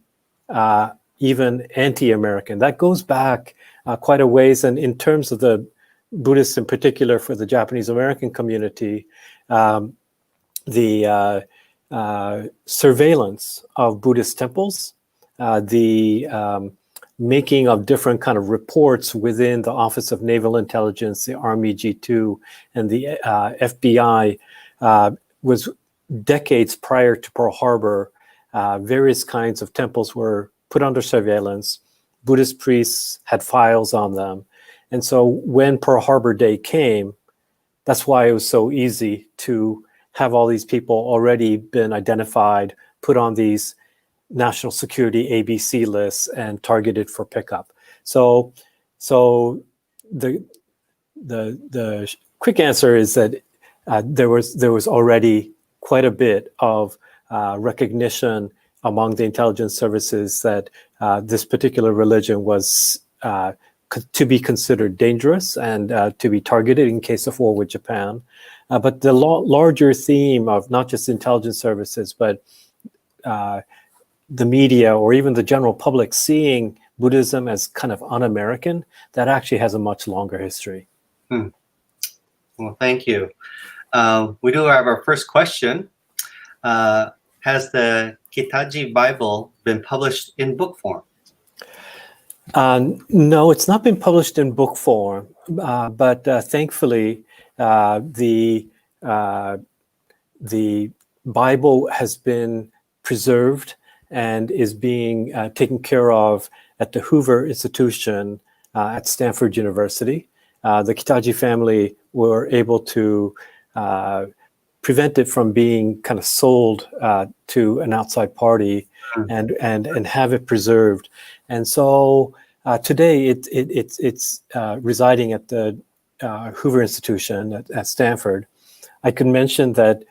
even anti-American. That goes back quite a ways. And in terms of the Buddhists in particular, for the Japanese American community, the surveillance of Buddhist temples, the making of different kind of reports within the Office of Naval Intelligence, the Army G2, and the FBI was decades prior to Pearl Harbor. Various kinds of temples were put under surveillance. Buddhist priests had files on them. And so when Pearl Harbor Day came, that's why it was so easy to have all these people already been identified, put on these national security ABC lists and targeted for pickup. So the quick answer is that there was already quite a bit of recognition among the intelligence services that this particular religion was to be considered dangerous and to be targeted in case of war with Japan. But the larger theme of not just intelligence services, but the media or even the general public seeing Buddhism as kind of un-American, that actually has a much longer history. Well, thank you. We do have our first question. Has the Kitaji Bible been published in book form? No, it's not been published in book form, but thankfully the Bible has been preserved and is being taken care of at the Hoover Institution at Stanford University. The Kitaji family were able to prevent it from being kind of sold to an outside party and have it preserved. And so today it's residing at the Hoover Institution at Stanford. I can mention that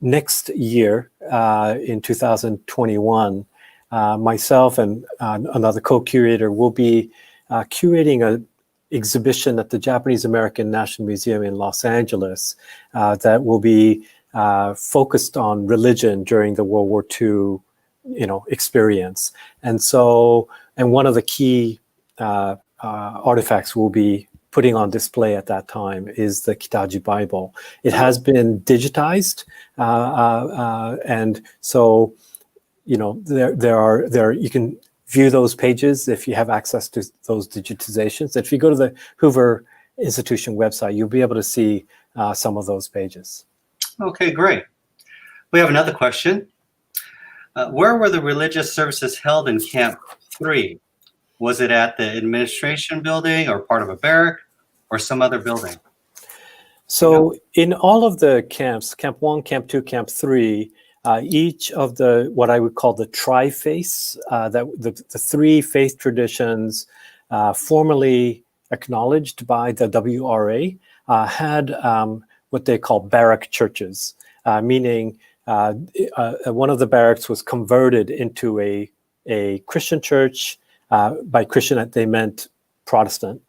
next year, in 2021, myself and another co-curator will be curating an exhibition at the Japanese American National Museum in Los Angeles that will be focused on religion during the World War II, experience. And so, and one of the key artifacts we'll be putting on display at that time is the Kitaji Bible. It has been digitized, and so there are you can view those pages if you have access to those digitizations. If you go to the Hoover Institution website, you'll be able to see some of those pages. Okay, great. We have another question. Where were the religious services held in Camp 3? Was it at the administration building or part of a barrack or some other building? So in all of the camps, Camp 1, Camp 2, Camp 3, each of the, what I would call the tri-faiths, that the three faith traditions formally acknowledged by the WWII, had what they call barrack churches, meaning one of the barracks was converted into a Christian church. By Christian, they meant Protestant,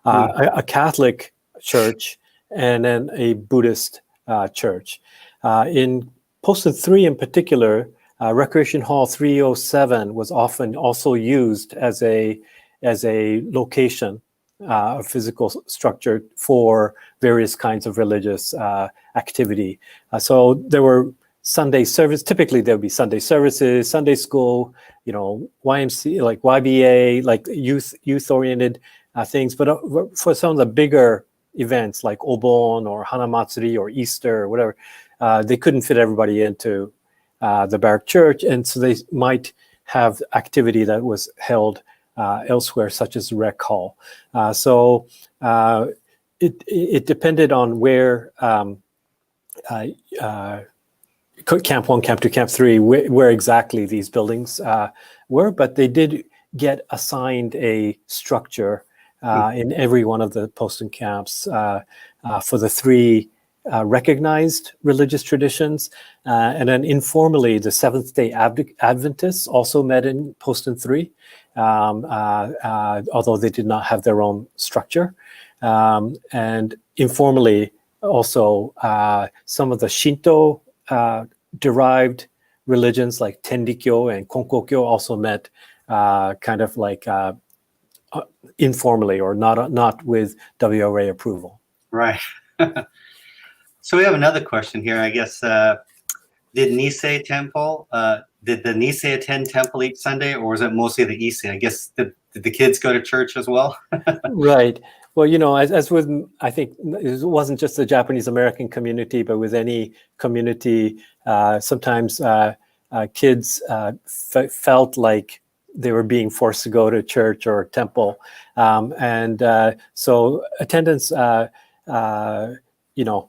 a Catholic church, and then a Buddhist church. In Poston 3 in particular, Recreation Hall 307 was often also used as a location, a physical structure for various kinds of religious activity. So there were Sunday service. Typically, there would be Sunday services, Sunday school, YMCA, like YBA, like youth-oriented things. But for some of the bigger events like Obon or Hanamatsuri or Easter or whatever, they couldn't fit everybody into the barrack church, and so they might have activity that was held elsewhere, such as rec hall. So it depended on where Camp 1, Camp 2, Camp 3, where exactly these buildings were, but they did get assigned a structure in every one of the Poston camps for the three recognized religious traditions. And then informally, the Seventh-day Adventists also met in Poston 3, although they did not have their own structure. And informally, also some of the Shinto derived religions like Tendikyo and Konkokyo also met kind of like informally, or not with WRA approval. Right. So we have another question here. I guess, did Nisei Temple did the Nisei attend temple each Sunday, or was it mostly the Issei? I guess, did the kids go to church as well? Right. Well, as with, I think it wasn't just the Japanese American community, but with any community, sometimes kids felt like they were being forced to go to church or temple. So attendance,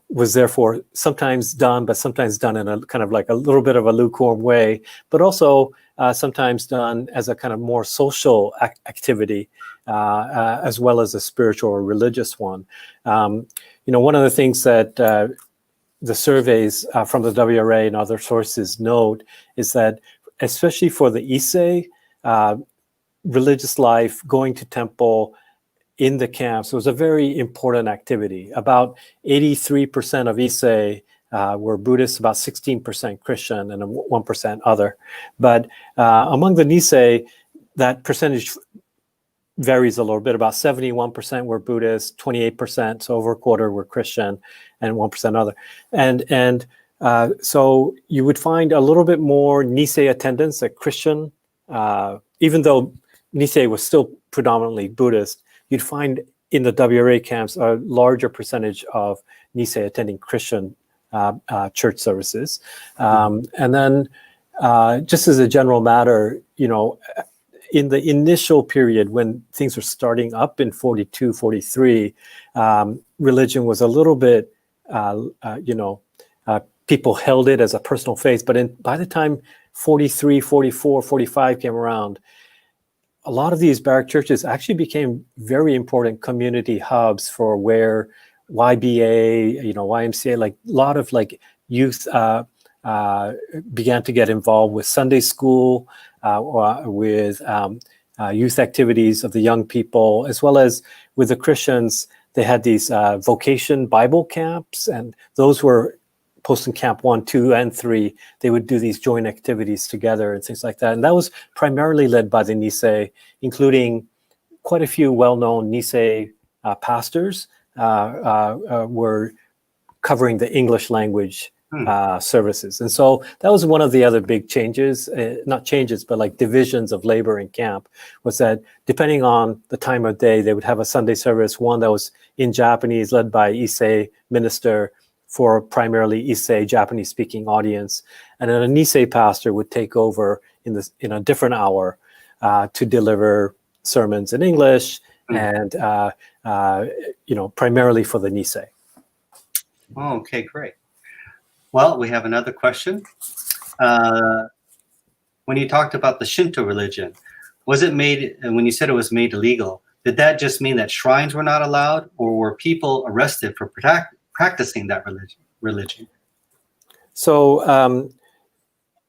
was therefore sometimes done, but sometimes done in a kind of like a little bit of a lukewarm way, but also sometimes done as a kind of more social activity, as well as a spiritual or religious one. One of the things that the surveys from the WRA and other sources note is that, especially for the Issei, religious life, going to temple in the camps was a very important activity. About 83% of Issei were Buddhists, about 16% Christian, and 1% other. But among the Nisei, that percentage varies a little bit. About 71% were Buddhist, 28%, so over a quarter were Christian, and 1% other. And so you would find a little bit more Nisei attendance at Christian, even though Nisei was still predominantly Buddhist. You'd find in the WRA camps a larger percentage of Nisei attending Christian church services. And then just as a general matter, in the initial period when things were starting up in 42, 43, religion was a little bit, people held it as a personal faith. But by the time 43, 44, 45 came around, a lot of these barrack churches actually became very important community hubs for where YBA, YMCA, like a lot of like youth began to get involved with Sunday school, with youth activities of the young people, as well as with the Christians. They had these vocation Bible camps, and those were Poston Camp 1, 2, and 3. They would do these joint activities together and things like that. And that was primarily led by the Nisei, including quite a few well-known Nisei pastors were covering the English language services. And so that was one of the other big changes, not changes, but like divisions of labor in camp, was that depending on the time of day, they would have a Sunday service, one that was in Japanese, led by Issei minister, for primarily Issei Japanese-speaking audience, and then a Nisei pastor would take over in a different hour to deliver sermons in English, and primarily for the Nisei. Oh, okay, great. Well, we have another question. When you talked about the Shinto religion, was it made? And when you said it was made illegal, did that just mean that shrines were not allowed, or were people arrested for practicing that religion? So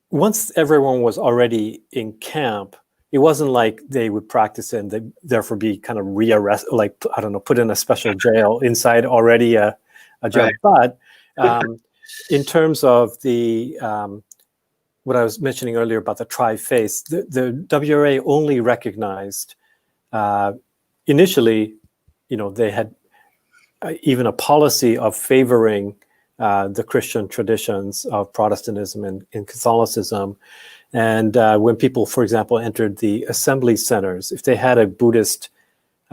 once everyone was already in camp, it wasn't like they would practice it and they'd therefore be kind of rearrested, like, I don't know, put in a special jail inside already a jail. Right. But in terms of the what I was mentioning earlier about the tri-faith, the WRA only recognized initially, they had even a policy of favoring the Christian traditions of Protestantism and Catholicism. And when people, for example, entered the assembly centers, if they had a Buddhist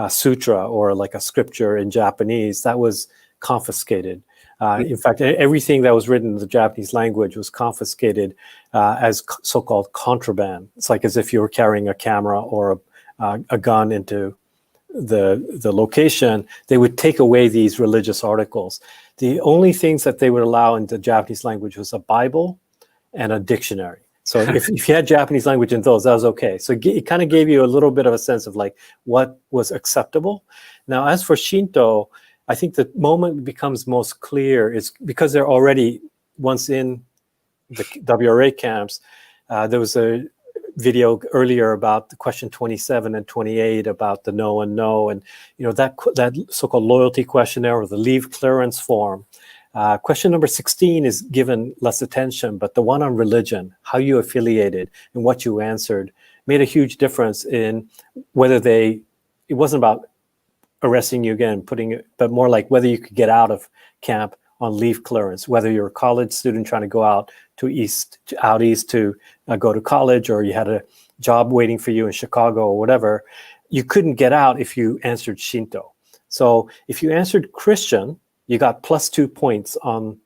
sutra or like a scripture in Japanese, that was confiscated. In fact, everything that was written in the Japanese language was confiscated as so-called contraband. It's like as if you were carrying a camera or a gun into the location. They would take away these religious articles. The only things that they would allow in the Japanese language was a Bible and a dictionary. So if you had Japanese language in those, that was okay. So it kind of gave you a little bit of a sense of like what was acceptable. Now, as for Shinto, I think the moment it becomes most clear is because they're already once in the WRA camps. There was a video earlier about the question 27 and 28 about the no and no, and that so-called loyalty questionnaire or the leave clearance form. Question number 16 is given less attention, but the one on religion, how you affiliated and what you answered, made a huge difference in whether it wasn't about arresting you again, but more like whether you could get out of camp on leave clearance, whether you're a college student trying to go out out east to go to college, or you had a job waiting for you in Chicago or whatever, you couldn't get out if you answered Shinto. So if you answered Christian, you got +2 points on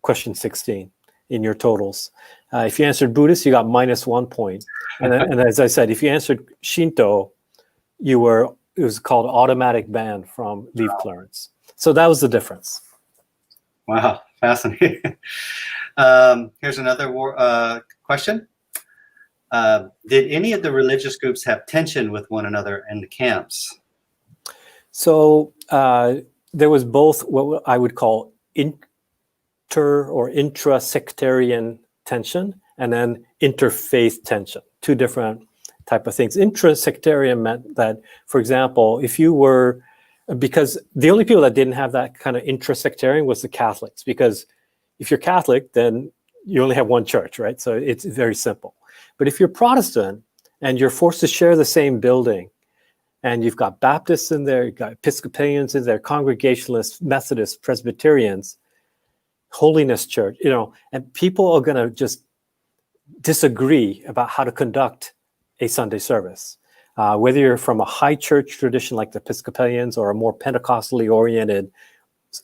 question 16 in your totals. If you answered Buddhist, you got -1 point. And as I said, if you answered Shinto, it was called automatic ban from leave clearance. So that was the difference. Wow, fascinating. Here's another question. Did any of the religious groups have tension with one another in the camps? So there was both what I would call intra-sectarian tension and then interfaith tension, two different type of things. Intra-sectarian meant that, for example, because the only people that didn't have that kind of intra-sectarian was the Catholics, because if you're Catholic, then you only have one church, right? So it's very simple. But if you're Protestant and you're forced to share the same building, and you've got Baptists in there, you've got Episcopalians in there, Congregationalists, Methodists, Presbyterians, Holiness Church, and people are going to just disagree about how to conduct a Sunday service. Whether you're from a high church tradition like the Episcopalians or a more Pentecostally oriented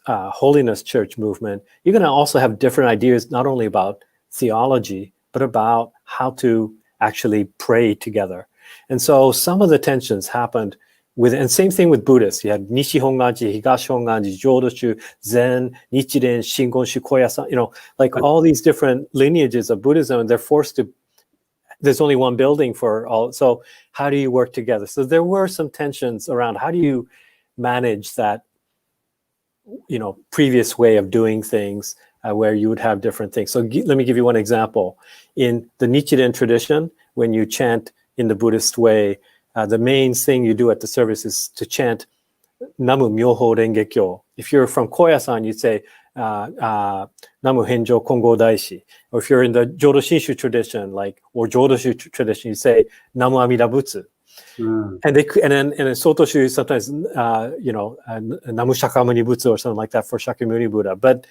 Holiness Church movement, you're going to also have different ideas, not only about theology, but about how to actually pray together. And so some of the tensions happened and same thing with Buddhists. You had Nishi Honganji, Higashi Honganji, Jodoshu, Zen, Nichiren, Shingonshu, Koyasan, like all these different lineages of Buddhism, and they're forced to, there's only one building for all. So how do you work together? So there were some tensions around how do you manage that, previous way of doing things where you would have different things. So let me give you one example. In the Nichiren tradition, when you chant in the Buddhist way, the main thing you do at the service is to chant Namu Myoho Renge Kyo. If you're from Koyasan, you'd say Namu Henjo Kongo Daishi. Or if you're in the Jodo Shinshu tradition, or Jodoshu tradition, you say Namu Amida Butsu. And then in Sotoshu, sometimes Namu Shakyamuni Butsu or something like that for Shakyamuni Buddha. But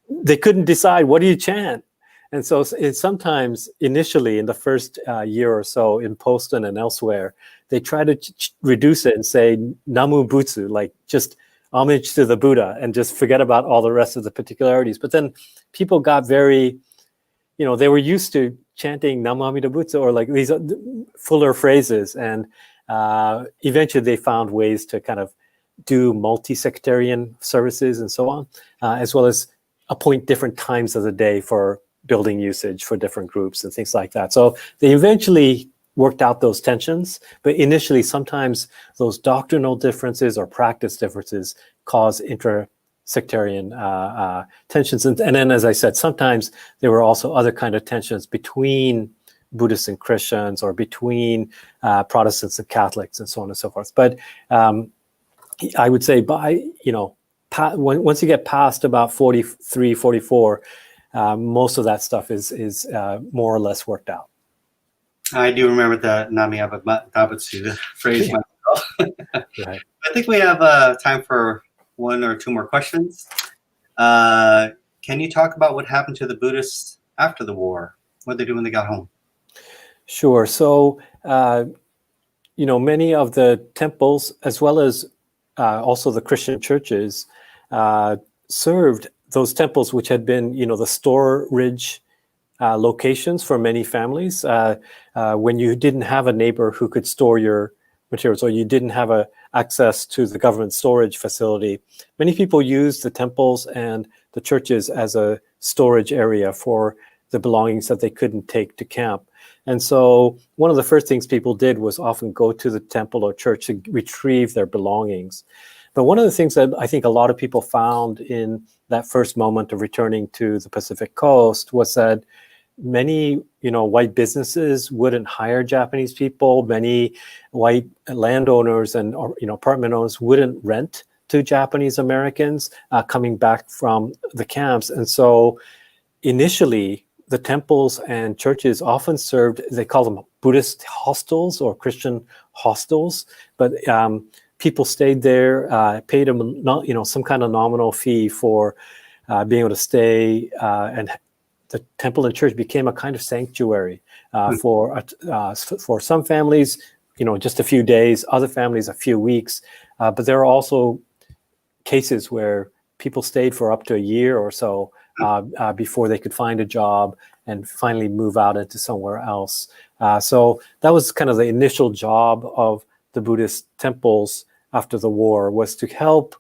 they couldn't decide, what do you chant? And so it's sometimes initially in the first year or so in Poston and elsewhere, they try to reduce it and say Namu Butsu, like just homage to the Buddha, and just forget about all the rest of the particularities. But then people got very, they were used to chanting Namu Amida Butsu or like these fuller phrases. And eventually they found ways to kind of do multi-sectarian services and so on, as well as appoint different times of the day for building usage for different groups and things like that. So they eventually worked out those tensions, but initially sometimes those doctrinal differences or practice differences cause inter-sectarian tensions. And then, as I said, sometimes there were also other kind of tensions between Buddhists and Christians, or between Protestants and Catholics, and so on and so forth. But I would say once you get past about 43, 44, most of that stuff is more or less worked out. I do remember the Nami Abutsu phrase myself. Right. I think we have time for one or two more questions. Can you talk about what happened to the Buddhists after the war? What did they do when they got home? Sure. So, many of the temples, as well as also the Christian churches, served those temples, which had been, the storage locations for many families. When you didn't have a neighbor who could store your materials, or you didn't have access to the government storage facility, many people used the temples and the churches as a storage area for the belongings that they couldn't take to camp. And so one of the first things people did was often go to the temple or church to retrieve their belongings. But one of the things that I think a lot of people found in that first moment of returning to the Pacific Coast was that many, white businesses wouldn't hire Japanese people. Many white landowners and, apartment owners wouldn't rent to Japanese Americans coming back from the camps. And so initially, the temples and churches often served, they call them Buddhist hostels or Christian hostels, but people stayed there, paid them, some kind of nominal fee for being able to stay and the temple and church became a kind of sanctuary for some families, just a few days, other families a few weeks. But there are also cases where people stayed for up to a year or so before they could find a job and finally move out into somewhere else. So that was kind of the initial job of the Buddhist temples after the war, was to help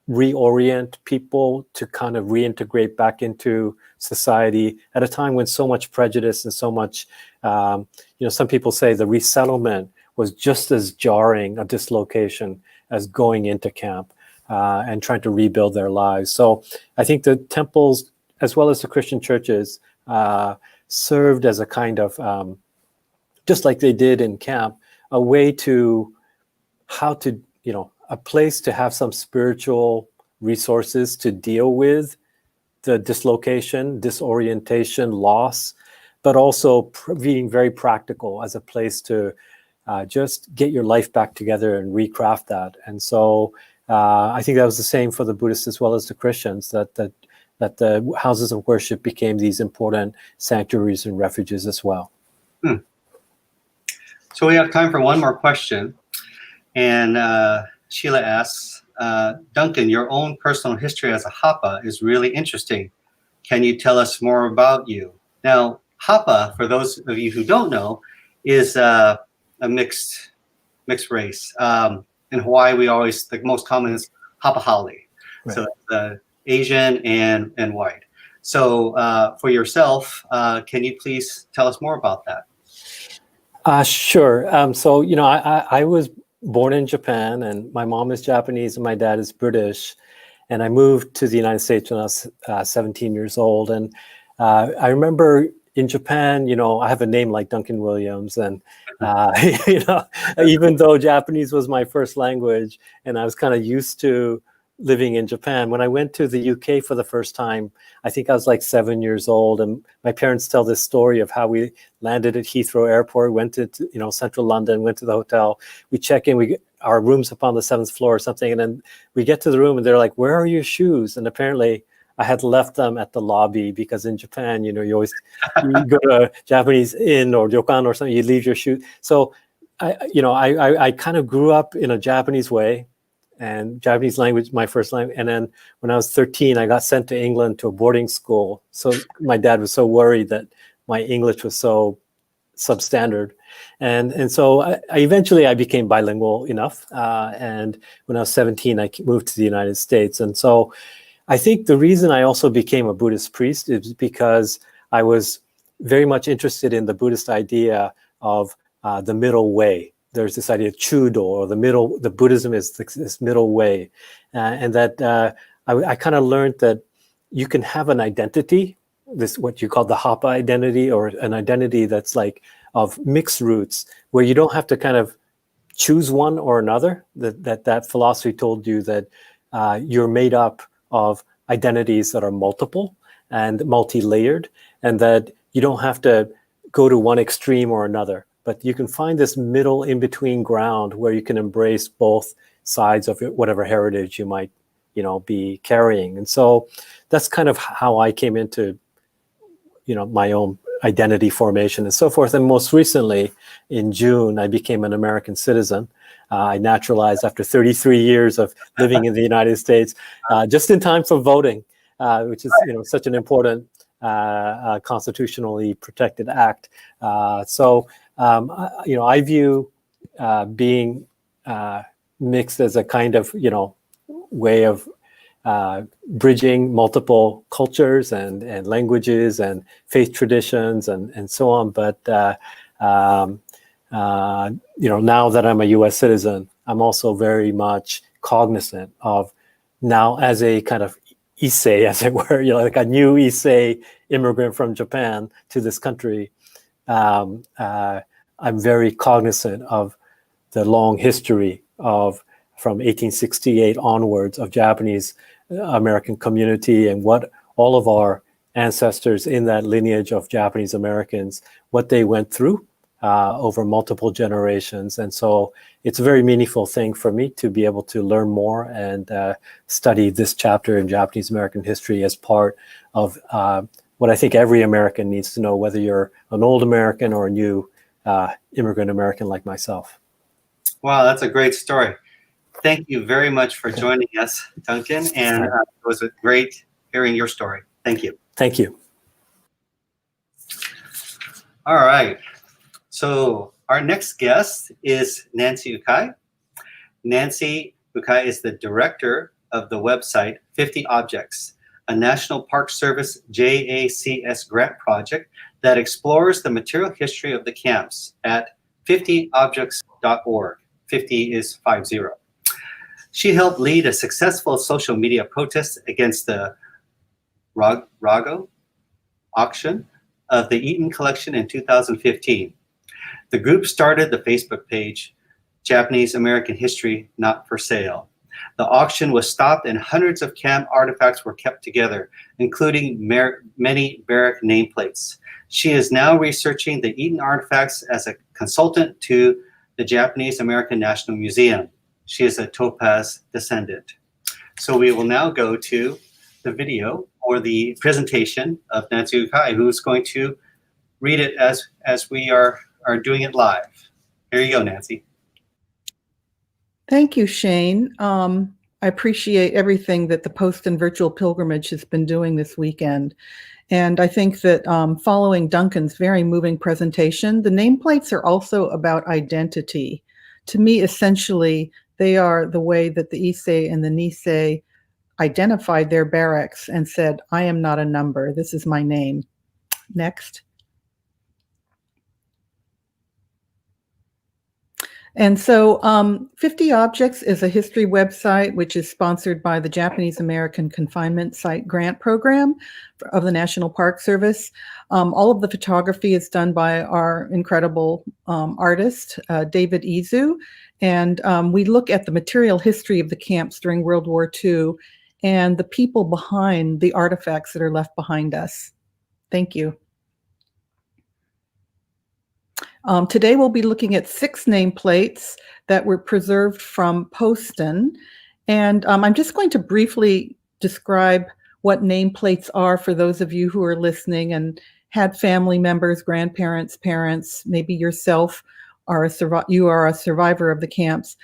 reorient people to kind of reintegrate back into society at a time when so much prejudice and so much, some people say the resettlement was just as jarring a dislocation as going into camp and trying to rebuild their lives. So I think the temples, as well as the Christian churches, served as a kind of, just like they did in camp, a way to a place to have some spiritual resources to deal with the dislocation, disorientation, loss, but also being very practical as a place to just get your life back together and recraft that. And so I think that was the same for the Buddhists as well as the Christians, that the houses of worship became these important sanctuaries and refuges as well. So we have time for one more question. And Sheila asks, Duncan, your own personal history as a Hapa is really interesting. Can you tell us more about you? Now, Hapa, for those of you who don't know, is a mixed race. In Hawaii, the most common is Hapahali. Right. So Asian and white. So for yourself, can you please tell us more about that? Sure. So, I was born in Japan, and my mom is Japanese and my dad is British. And I moved to the United States when I was 17 years old. And I remember in Japan, I have a name like Duncan Williams. And, even though Japanese was my first language and I was kind of used to living in Japan, when I went to the UK for the first time, I think I was like 7 years old. And my parents tell this story of how we landed at Heathrow Airport, went to central London, went to the hotel. We check in, our room's up on the 7th floor or something. And then we get to the room and they're like, "Where are your shoes?" And apparently I had left them at the lobby, because in Japan, you always you go to a Japanese inn or ryokan or something, you leave your shoes. So I kind of grew up in a Japanese way, and Japanese language, my first language. And then when I was 13, I got sent to England to a boarding school. So my dad was so worried that my English was so substandard. And so I eventually became bilingual enough. And when I was 17, I moved to the United States. And so I think the reason I also became a Buddhist priest is because I was very much interested in the Buddhist idea of the middle way. There's this idea of Chudo, or the Buddhism is this middle way. And that I kind of learned that you can have an identity, what you call the Hapa identity, or an identity that's like of mixed roots, where you don't have to kind of choose one or another. That philosophy told you that you're made up of identities that are multiple and multi-layered, and that you don't have to go to one extreme or another, but you can find this middle in-between ground where you can embrace both sides of whatever heritage you might, be carrying. And so that's kind of how I came into, my own identity formation and so forth. And most recently, in June, I became an American citizen. I naturalized after 33 years of living in the United States, just in time for voting, which is, such an important constitutionally protected act. So I view being mixed as a kind of, way of bridging multiple cultures and languages and faith traditions and so on. But, now that I'm a U.S. citizen, I'm also very much cognizant of now, as a kind of Issei, as it were, like a new Issei immigrant from Japan to this country, I'm very cognizant of the long history from 1868 onwards of Japanese American community, and what all of our ancestors in that lineage of Japanese Americans, what they went through over multiple generations. And so it's a very meaningful thing for me to be able to learn more and study this chapter in Japanese American history as part of what I think every American needs to know, whether you're an old American or a new immigrant American like myself. Wow, that's a great story. Thank you very much for joining us, Duncan, and it was great hearing your story. Thank you. Thank you. All right. So our next guest is Nancy Ukai. Nancy Ukai is the director of the website 50 Objects, a National Park Service JACS grant project that explores the material history of the camps at 50objects.org. 50 is 50. She helped lead a successful social media protest against the Rago auction of the Eaton collection in 2015. The group started the Facebook page, Japanese American History Not for Sale. The auction was stopped and hundreds of camp artifacts were kept together, including many barrack nameplates. She is now researching the Eaton artifacts as a consultant to the Japanese American National Museum. She is a Topaz descendant. So we will now go to the video or the presentation of Nancy Ukai, who's going to read it as we are doing it live. Here you go, Nancy. Thank you, Shane. I appreciate everything that the Poston Virtual Pilgrimage has been doing this weekend. And I think that following Duncan's very moving presentation, the nameplates are also about identity. To me, essentially, they are the way that the Issei and the Nisei identified their barracks and said, I am not a number, this is my name. Next. And so 50 Objects is a history website which is sponsored by the Japanese American Confinement Site Grant Program of the National Park Service. All of the photography is done by our incredible artist, David Izu. And we look at the material history of the camps during World War II and the people behind the artifacts that are left behind us. Thank you. Today we'll be looking at 6 nameplates that were preserved from Poston. And I'm just going to briefly describe what nameplates are for those of you who are listening and had family members, grandparents, parents, maybe yourself you are a survivor of the camps.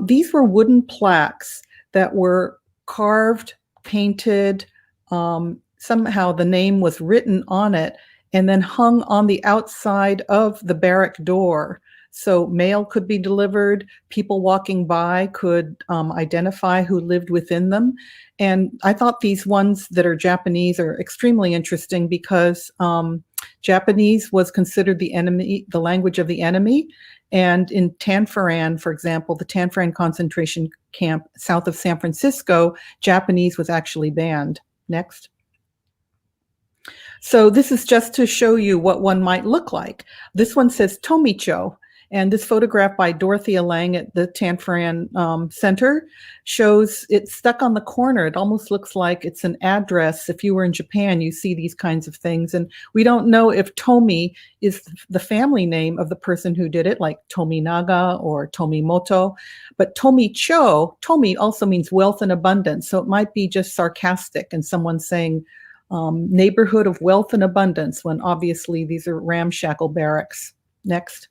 These were wooden plaques that were carved, painted, somehow the name was written on it, and then hung on the outside of the barrack door. So mail could be delivered, people walking by could identify who lived within them. And I thought these ones that are Japanese are extremely interesting because Japanese was considered the enemy, the language of the enemy. And in Tanforan, for example, the Tanforan concentration camp south of San Francisco, Japanese was actually banned. Next. So this is just to show you what one might look like. This one says Tomicho, and this photograph by Dorothea Lang at the Tanforan Center shows it's stuck on the corner. It almost looks like it's an address. If you were in Japan, you see these kinds of things. And we don't know if Tomi is the family name of the person who did it, like Tominaga or Tomimoto. But Tomicho, Tomi also means wealth and abundance. So it might be just sarcastic and someone saying, neighborhood of wealth and abundance, when obviously these are ramshackle barracks. Next.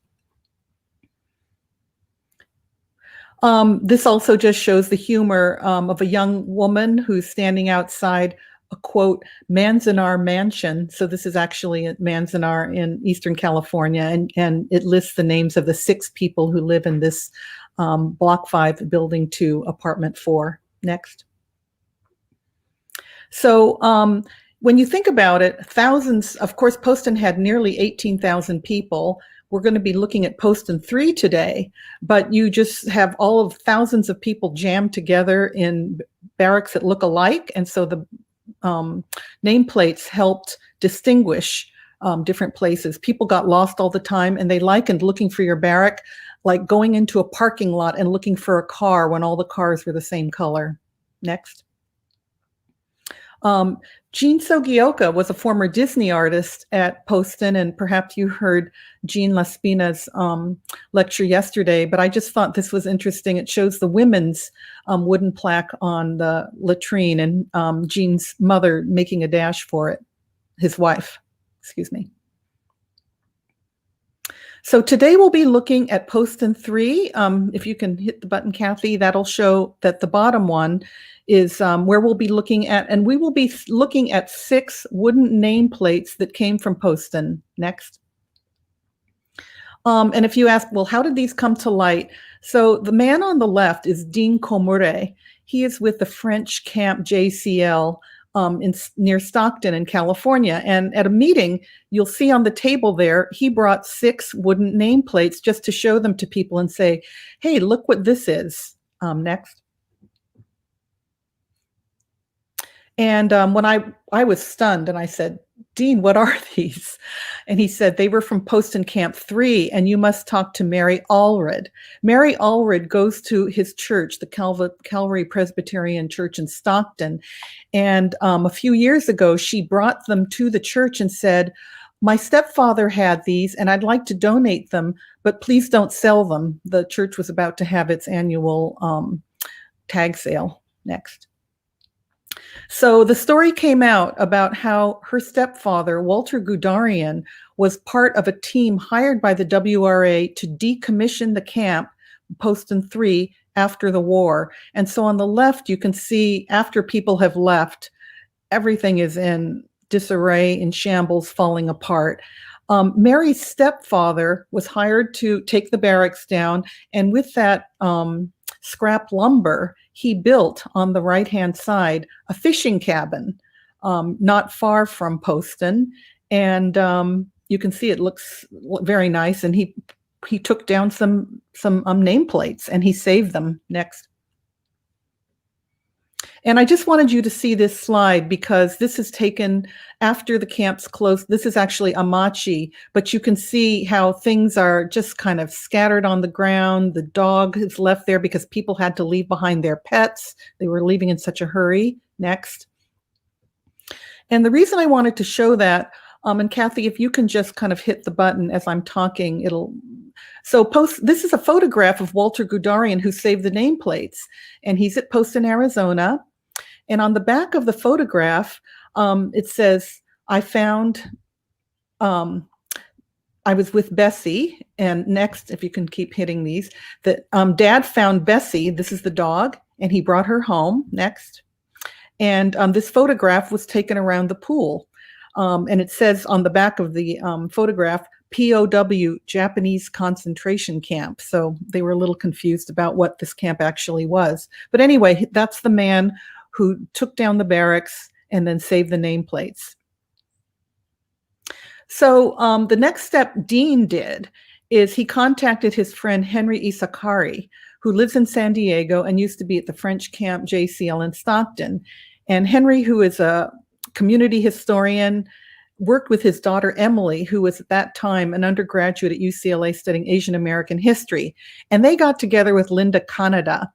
This also just shows the humor of a young woman who's standing outside a, quote, Manzanar mansion. So this is actually at Manzanar in Eastern California, and it lists the names of the 6 people who live in this Block 5, Building 2, Apartment 4. Next. So when you think about it, thousands, of course, Poston had nearly 18,000 people. We're going to be looking at Poston 3 today, but you just have all of thousands of people jammed together in barracks that look alike. And so the nameplates helped distinguish different places. People got lost all the time, and they likened looking for your barrack like going into a parking lot and looking for a car when all the cars were the same color. Next. Jean Sogioka was a former Disney artist at Poston, and perhaps you heard Jean Laspina's lecture yesterday, but I just thought this was interesting. It shows the women's wooden plaque on the latrine and Jean's mother making a dash for it. his wife, excuse me. So today we'll be looking at Poston 3. If you can hit the button, Kathy, that'll show that the bottom one is where we'll be looking at, and we will be looking at 6 wooden nameplates that came from Poston. Next. And if you ask, well, how did these come to light? So the man on the left is Dean Komure. He is with the French camp JCL near Stockton in California. And at a meeting, you'll see on the table there, he brought 6 wooden nameplates just to show them to people and say, hey, look what this is. Next. And when I was stunned and I said, Dean, what are these? And he said, they were from Poston Camp 3, and you must talk to Mary Allred. Mary Allred goes to his church, the Calvary Presbyterian Church in Stockton. And a few years ago, she brought them to the church and said, my stepfather had these, and I'd like to donate them, but please don't sell them. The church was about to have its annual tag sale. Next. So the story came out about how her stepfather, Walter Gudarian, was part of a team hired by the WRA to decommission the camp, Poston 3, after the war. And so on the left, you can see after people have left, everything is in disarray, in shambles, falling apart. Mary's stepfather was hired to take the barracks down, and with that scrap lumber, he built on the right-hand side a fishing cabin not far from Poston. And you can see it looks very nice. And he took down some nameplates and he saved them. Next. And I just wanted you to see this slide because this is taken after the camp's closed. This is actually Amachi, but you can see how things are just kind of scattered on the ground. The dog is left there because people had to leave behind their pets. They were leaving in such a hurry. Next. And the reason I wanted to show that, and Kathy, if you can just kind of hit the button as I'm talking, it'll. So this is a photograph of Walter Gudarian who saved the nameplates, and he's at Poston, Arizona. And on the back of the photograph, it says, I found, I was with Bessie. And next, if you can keep hitting these, that Dad found Bessie, this is the dog, and he brought her home. Next. And this photograph was taken around the pool. And it says on the back of the photograph, POW, Japanese concentration camp. So they were a little confused about what this camp actually was. But anyway, that's the man who took down the barracks and then saved the nameplates. So the next step Dean did is he contacted his friend Henry Isakari, who lives in San Diego and used to be at the French camp JCL in Stockton. And Henry, who is a community historian, worked with his daughter Emily, who was at that time an undergraduate at UCLA studying Asian American history. And they got together with Linda Kaneda,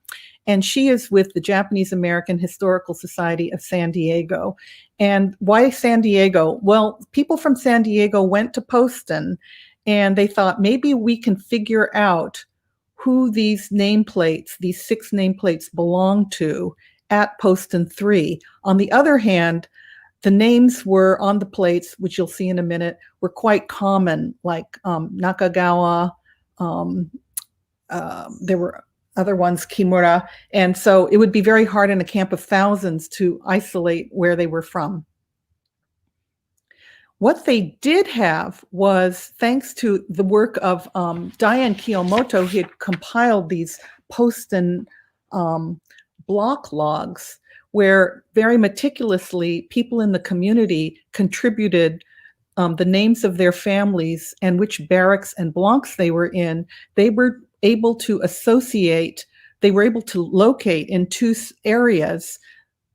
and she is with the Japanese American Historical Society of San Diego. And why San Diego? Well, people from San Diego went to Poston, and they thought maybe we can figure out who these nameplates, these 6 nameplates belong to at Poston 3. On the other hand, the names were on the plates, which you'll see in a minute, were quite common, like Nakagawa. There were other ones, Kimura. And so it would be very hard in a camp of thousands to isolate where they were from. What they did have was, thanks to the work of Diane Kiyomoto, he had compiled these Poston block logs where very meticulously people in the community contributed the names of their families and which barracks and blocks they were in. They were able to associate, they were able to locate in 2 areas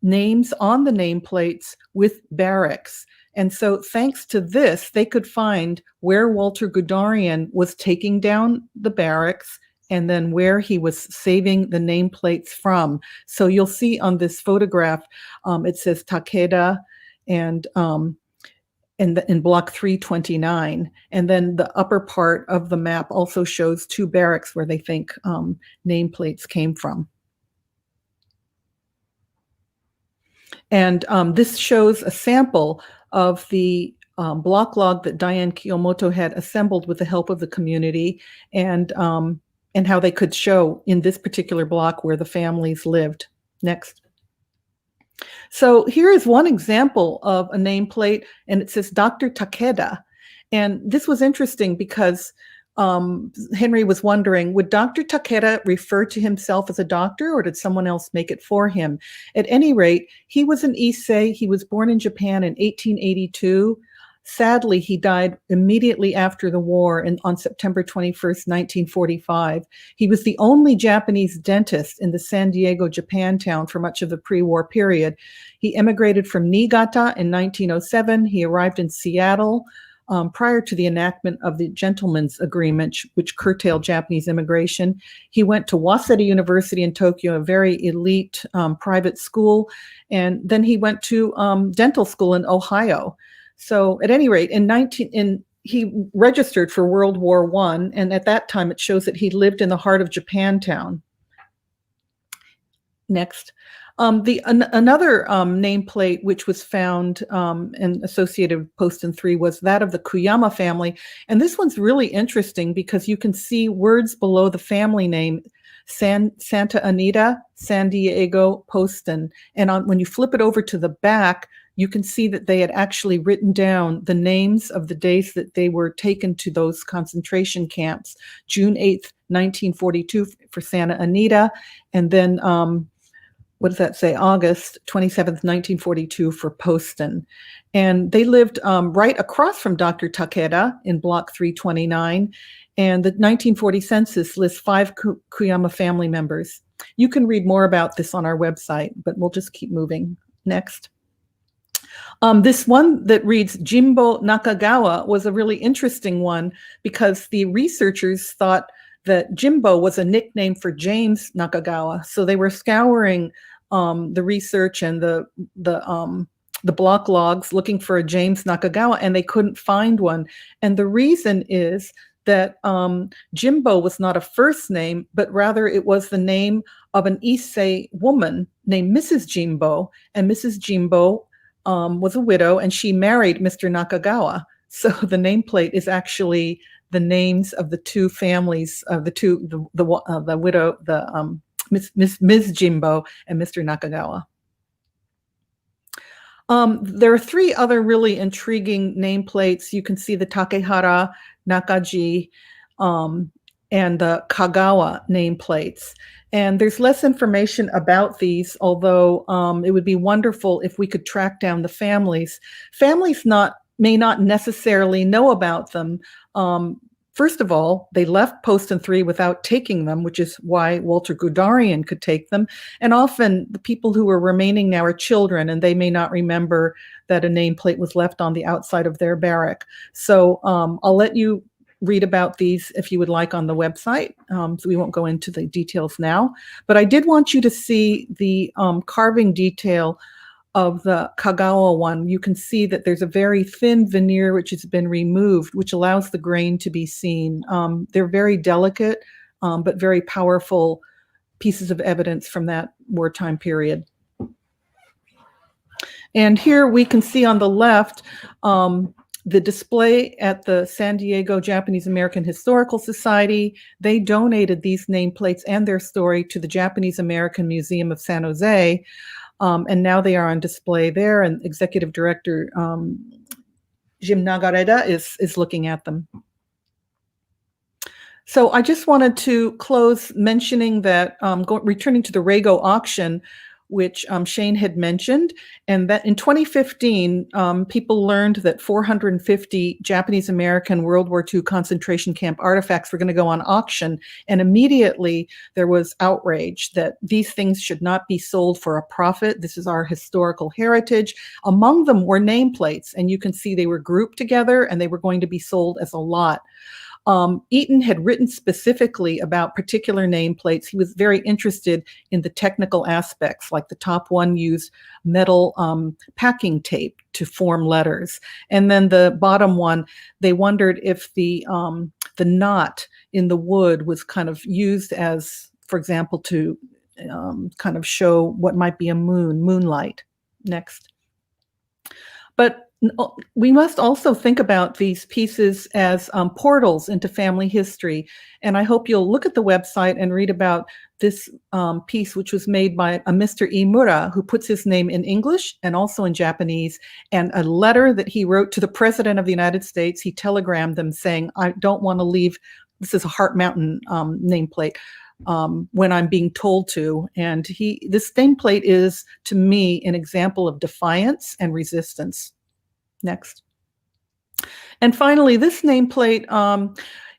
names on the nameplates with barracks. And so thanks to this, they could find where Walter Gudarian was taking down the barracks and then where he was saving the nameplates from. So you'll see on this photograph, it says Takeda and in block 329. And then the upper part of the map also shows 2 barracks where they think nameplates came from. And this shows a sample of the block log that Diane Kiyomoto had assembled with the help of the community, and how they could show in this particular block where the families lived. Next. So here is one example of a nameplate, and it says Dr. Takeda. And this was interesting because Henry was wondering, would Dr. Takeda refer to himself as a doctor, or did someone else make it for him? At any rate, he was an Issei. He was born in Japan in 1882. Sadly, he died immediately after the war on September 21st, 1945. He was the only Japanese dentist in the San Diego Japantown for much of the pre-war period. He emigrated from Niigata in 1907. He arrived in Seattle prior to the enactment of the Gentlemen's Agreement, which curtailed Japanese immigration. He went to Waseda University in Tokyo, a very elite private school, and then he went to dental school in Ohio. So at any rate, he registered for World War I, and at that time it shows that he lived in the heart of Japantown. Next. Another nameplate which was found and associated with Poston 3 was that of the Kuyama family. And this one's really interesting because you can see words below the family name, Santa Anita, San Diego, Poston. And when you flip it over to the back, you can see that they had actually written down the names of the days that they were taken to those concentration camps. June 8th, 1942 for Santa Anita, and then what does that say? August 27th, 1942 for Poston. And they lived right across from Dr. Takeda in Block 329. And the 1940 census lists 5 Kuyama family members. You can read more about this on our website, but we'll just keep moving. Next. This one that reads Jimbo Nakagawa was a really interesting one because the researchers thought that Jimbo was a nickname for James Nakagawa. So they were scouring the research and the block logs looking for a James Nakagawa, and they couldn't find one. And the reason is that Jimbo was not a first name, but rather it was the name of an Issei woman named Mrs. Jimbo, and Mrs. Jimbo was a widow, and she married Mr. Nakagawa. So the nameplate is actually the names of the two families of the widow, Ms. Jimbo and Mr. Nakagawa. There are 3 other really intriguing nameplates. You can see the Takehara, Nakaji, and the Kagawa nameplates. And there's less information about these, although it would be wonderful if we could track down the families. Families may not necessarily know about them. First of all, they left Poston 3 without taking them, which is why Walter Gudarian could take them. And often the people who are remaining now are children, and they may not remember that a nameplate was left on the outside of their barrack. So I'll let you read about these if you would like on the website. So we won't go into the details now. But I did want you to see the carving detail of the Kagawa one. You can see that there's a very thin veneer which has been removed, which allows the grain to be seen. They're very delicate, but very powerful pieces of evidence from that wartime period. And here we can see on the left the display at the San Diego Japanese American Historical Society. They donated these nameplates and their story to the Japanese American Museum of San Jose. And now they are on display there, and Executive Director Jim Nagareda is looking at them. So I just wanted to close mentioning that returning to the Rago auction, which Shane had mentioned, and that in 2015, people learned that 450 Japanese-American World War II concentration camp artifacts were going to go on auction, and immediately there was outrage that these things should not be sold for a profit. This is our historical heritage. Among them were nameplates, and you can see they were grouped together, and they were going to be sold as a lot. Eaton had written specifically about particular nameplates. He was very interested in the technical aspects, like the top one used metal packing tape to form letters. And then the bottom one, they wondered if the knot in the wood was kind of used as, for example, to kind of show what might be a moonlight. Next. But we must also think about these pieces as portals into family history. And I hope you'll look at the website and read about this piece, which was made by a Mr. Imura, who puts his name in English and also in Japanese, and a letter that he wrote to the President of the United States. He telegrammed them saying, I don't want to leave, this is a Heart Mountain nameplate, when I'm being told to. And this nameplate is, to me, an example of defiance and resistance. Next. And finally, this nameplate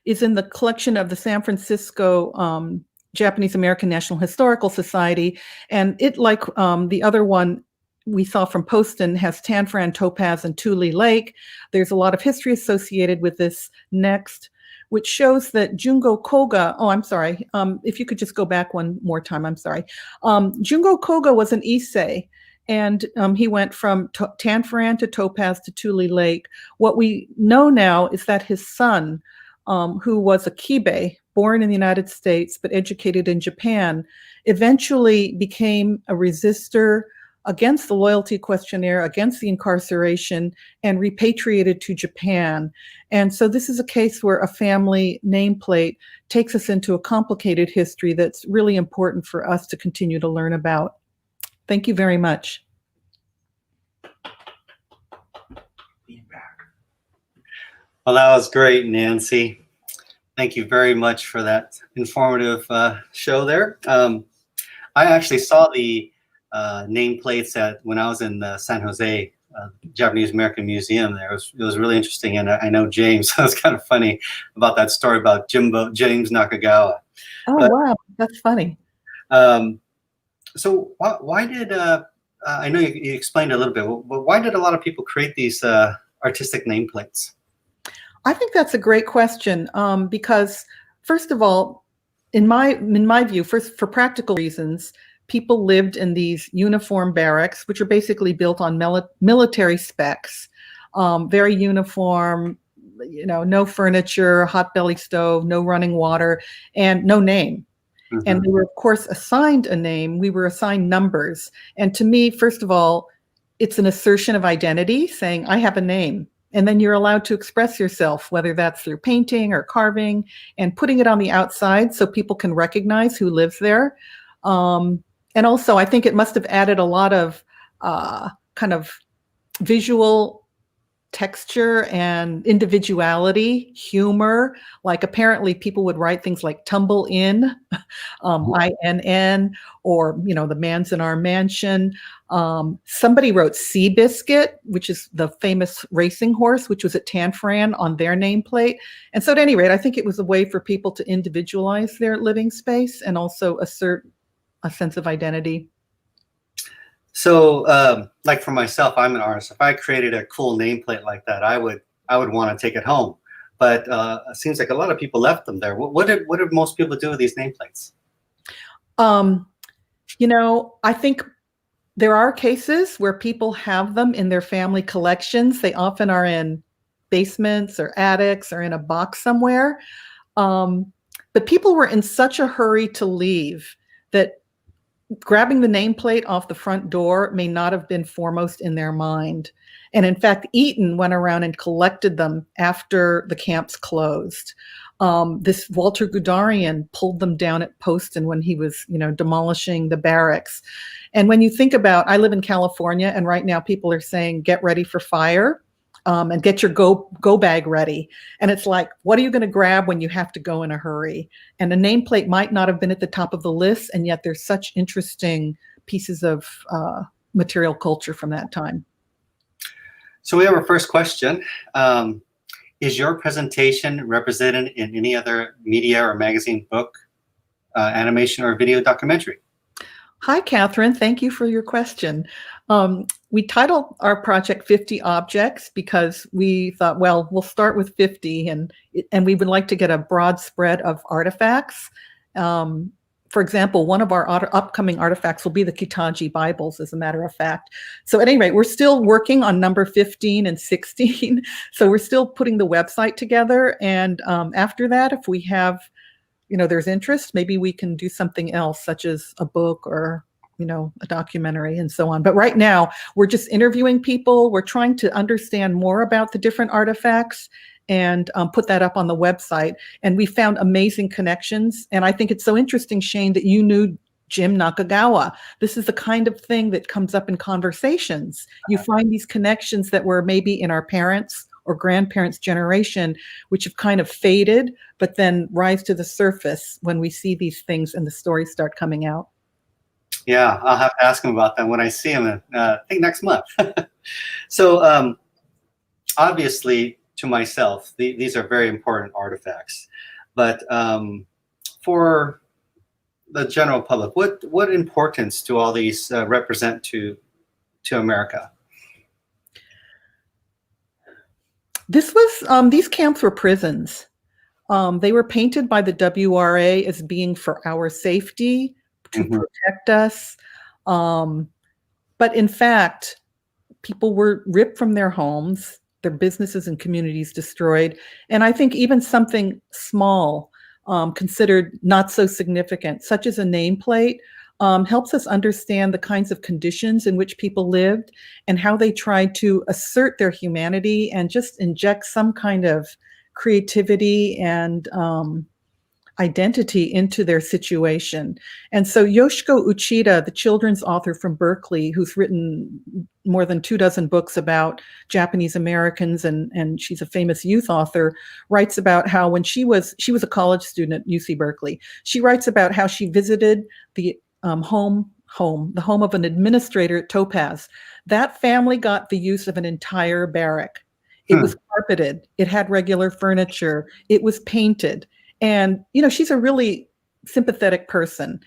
is in the collection of the San Francisco Japanese American National Historical Society. And it, like the other one we saw from Poston, has Tanforan, Topaz, and Tule Lake. There's a lot of history associated with this next, which shows that Jungo Koga, oh, I'm sorry, if you could just go back one more time, I'm sorry. Jungo Koga was an Issei. And he went from Tanforan to Topaz to Tule Lake. What we know now is that his son, who was a Kibe, born in the United States but educated in Japan, eventually became a resistor against the loyalty questionnaire, against the incarceration, and repatriated to Japan. And so this is a case where a family nameplate takes us into a complicated history that's really important for us to continue to learn about. Thank you very much. Well, that was great, Nancy. Thank you very much for that informative show there. I actually saw the nameplates when I was in San Jose, Japanese American Museum there. It was really interesting, and I know James, so it's kind of funny about that story about James Nakagawa. Oh, but, wow, that's funny. So why did, I know you explained a little bit, but why did a lot of people create these artistic nameplates? I think that's a great question, because first of all, in my view, first, for practical reasons, people lived in these uniform barracks, which are basically built on military specs, very uniform, no furniture, hot belly stove, no running water, and no name. Mm-hmm. And we were, of course, assigned a name. We were assigned numbers. And to me, first of all, it's an assertion of identity, saying, I have a name. And then you're allowed to express yourself, whether that's through painting or carving, and putting it on the outside so people can recognize who lives there. And also, I think it must have added a lot of kind of visual texture and individuality, humor. Like apparently people would write things like tumble in, INN, or, the man's in our mansion. Somebody wrote Seabiscuit, which is the famous racing horse, which was at Tanforan on their nameplate. And so at any rate, I think it was a way for people to individualize their living space and also assert a sense of identity. So, like for myself, I'm an artist. If I created a cool nameplate like that, I would want to take it home. But it seems like a lot of people left them there. What did most people do with these nameplates? I think there are cases where people have them in their family collections. They often are in basements or attics or in a box somewhere. But people were in such a hurry to leave that grabbing the nameplate off the front door may not have been foremost in their mind. And in fact, Eaton went around and collected them after the camps closed. This Walter Gudarian pulled them down at Poston when he was, demolishing the barracks. And when you think about, I live in California, and right now people are saying, get ready for fire. And get your go bag ready. And it's like, what are you going to grab when you have to go in a hurry? And a nameplate might not have been at the top of the list, and yet there's such interesting pieces of material culture from that time. So we have our first question. Is your presentation represented in any other media or magazine, book, animation, or video documentary? Hi, Catherine. Thank you for your question. We titled our project 50 Objects because we thought, well, we'll start with 50 and we would like to get a broad spread of artifacts. For example, one of our upcoming artifacts will be the Kitaji Bibles, as a matter of fact. So at any rate, we're still working on number 15 and 16. So we're still putting the website together. And after that, if we have, there's interest, maybe we can do something else, such as a book or a documentary and so on. But right now, we're just interviewing people. We're trying to understand more about the different artifacts and put that up on the website. And we found amazing connections. And I think it's so interesting, Shane, that you knew Jim Nakagawa. This is the kind of thing that comes up in conversations. You find these connections that were maybe in our parents' or grandparents' generation, which have kind of faded, but then rise to the surface when we see these things and the stories start coming out. Yeah, I'll have to ask him about that when I see him, I think next month. So obviously, to myself, these are very important artifacts. But for the general public, what importance do all these represent to America? This was, these camps were prisons. They were painted by the WRA as being for our safety, to protect us. But in fact, people were ripped from their homes, their businesses and communities destroyed. And I think even something small, considered not so significant, such as a nameplate, helps us understand the kinds of conditions in which people lived and how they tried to assert their humanity and just inject some kind of creativity and identity into their situation. And so Yoshiko Uchida, the children's author from Berkeley, who's written more than 24 books about Japanese Americans, and she's a famous youth author, writes about how when she was a college student at UC Berkeley, she writes about how she visited the home of an administrator at Topaz. That family got the use of an entire barrack. It was carpeted. It had regular furniture. It was painted. And, she's a really sympathetic person.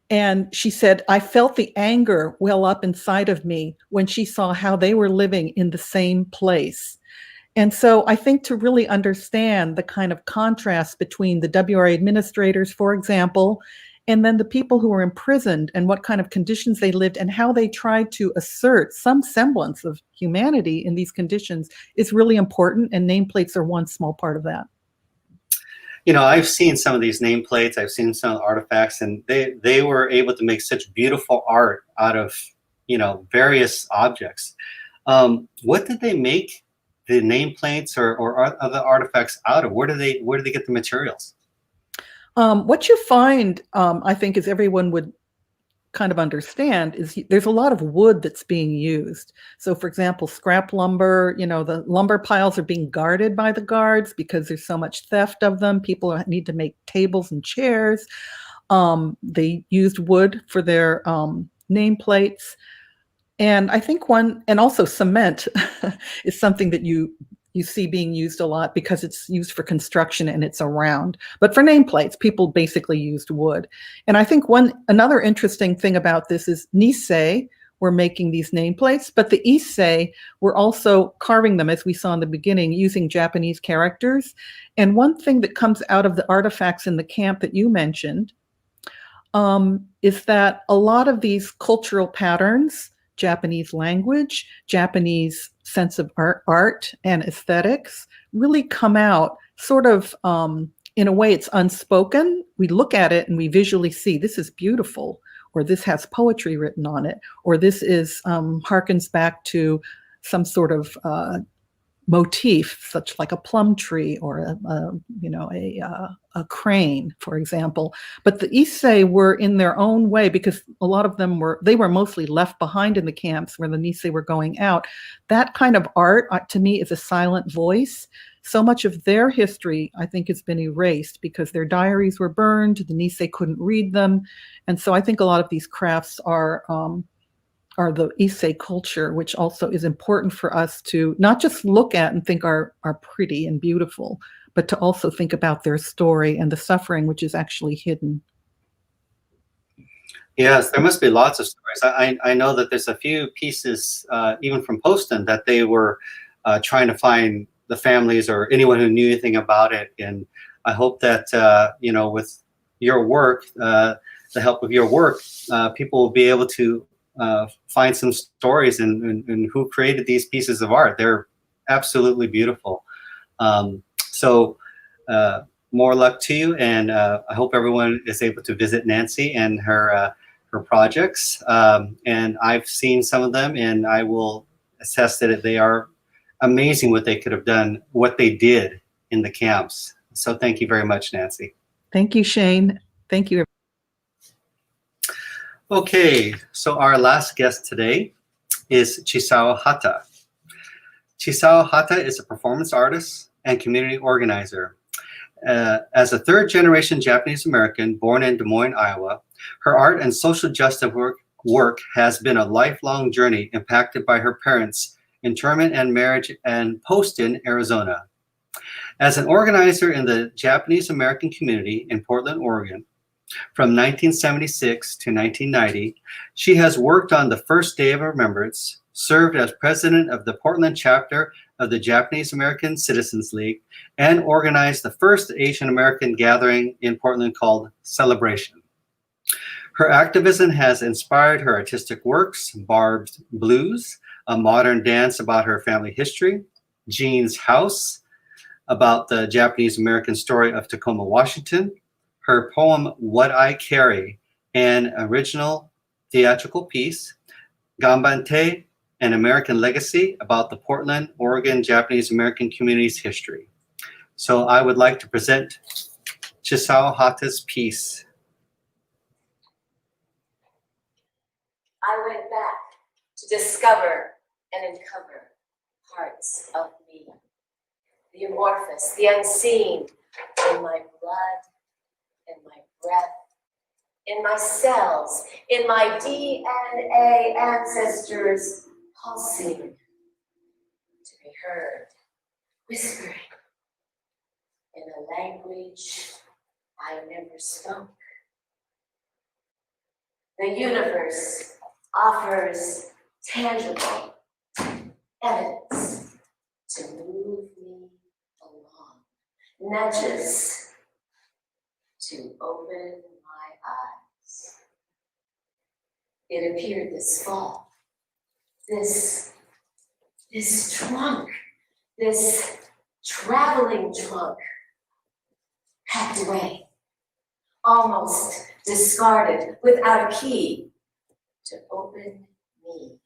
And she said, I felt the anger well up inside of me when she saw how they were living in the same place. And so I think to really understand the kind of contrast between the WRA administrators, for example, and then the people who were imprisoned and what kind of conditions they lived and how they tried to assert some semblance of humanity in these conditions is really important. And nameplates are one small part of that. I've seen some of these nameplates, I've seen some of the artifacts, and they were able to make such beautiful art out of, various objects. What did they make the nameplates or other artifacts out of? Where do they get the materials? What you find, I think, as everyone would kind of understand, is there's a lot of wood that's being used. So, for example, scrap lumber, the lumber piles are being guarded by the guards because there's so much theft of them. People need to make tables and chairs. They used wood for their nameplates. And I think and also cement is something that you see being used a lot because it's used for construction and it's around. But for nameplates, people basically used wood. And I think another interesting thing about this is Nisei were making these nameplates, but the Issei were also carving them, as we saw in the beginning, using Japanese characters. And one thing that comes out of the artifacts in the camp that you mentioned is that a lot of these cultural patterns, Japanese language, Japanese sense of art and aesthetics really come out sort of in a way it's unspoken. We look at it and we visually see this is beautiful, or this has poetry written on it, or this is harkens back to some sort of motif, such like a plum tree or a crane, for example. But the Issei were in their own way, because a lot of them were mostly left behind in the camps where the Nisei were going out. That kind of art, to me, is a silent voice. So much of their history, I think, has been erased because their diaries were burned, the Nisei couldn't read them. And so I think a lot of these crafts are the Issei culture, which also is important for us to not just look at and think are pretty and beautiful, but to also think about their story and the suffering which is actually hidden. Yes, there must be lots of stories. I know that there's a few pieces, even from Poston, that they were trying to find the families or anyone who knew anything about it. And I hope that, with your work, the help of your work, people will be able to find some stories and who created these pieces of art. They're absolutely beautiful. So more luck to you, and I hope everyone is able to visit Nancy and her her projects, and I've seen some of them, and I will attest that they are amazing what they could have done, what they did in the camps. So thank you very much, Nancy. Thank you, Shane. Thank you. Okay, so our last guest today is Chisao Hata. Chisao Hata is a performance artist and community organizer. As a third-generation Japanese American born in Des Moines, Iowa, her art and social justice work has been a lifelong journey impacted by her parents' internment and marriage in Poston, Arizona. As an organizer in the Japanese American community in Portland, Oregon, from 1976 to 1990, she has worked on the First Day of Remembrance, served as president of the Portland chapter of the Japanese American Citizens League, and organized the first Asian American gathering in Portland called Celebration. Her activism has inspired her artistic works, Barb's Blues, a modern dance about her family history, Jean's House, about the Japanese American story of Tacoma, Washington, her poem What I Carry, an original theatrical piece, Gambante, an American legacy about the Portland, Oregon Japanese American community's history. So I would like to present Chisao Hata's piece. I went back to discover and uncover parts of me, the amorphous, the unseen, in my blood, in my breath, in my cells, in my DNA ancestors, pulsing, to be heard, whispering in a language I never spoke. The universe offers tangible evidence to move me along, nudges to open my eyes. It appeared this fall. This trunk, this traveling trunk, packed away, almost discarded, without a key to open me.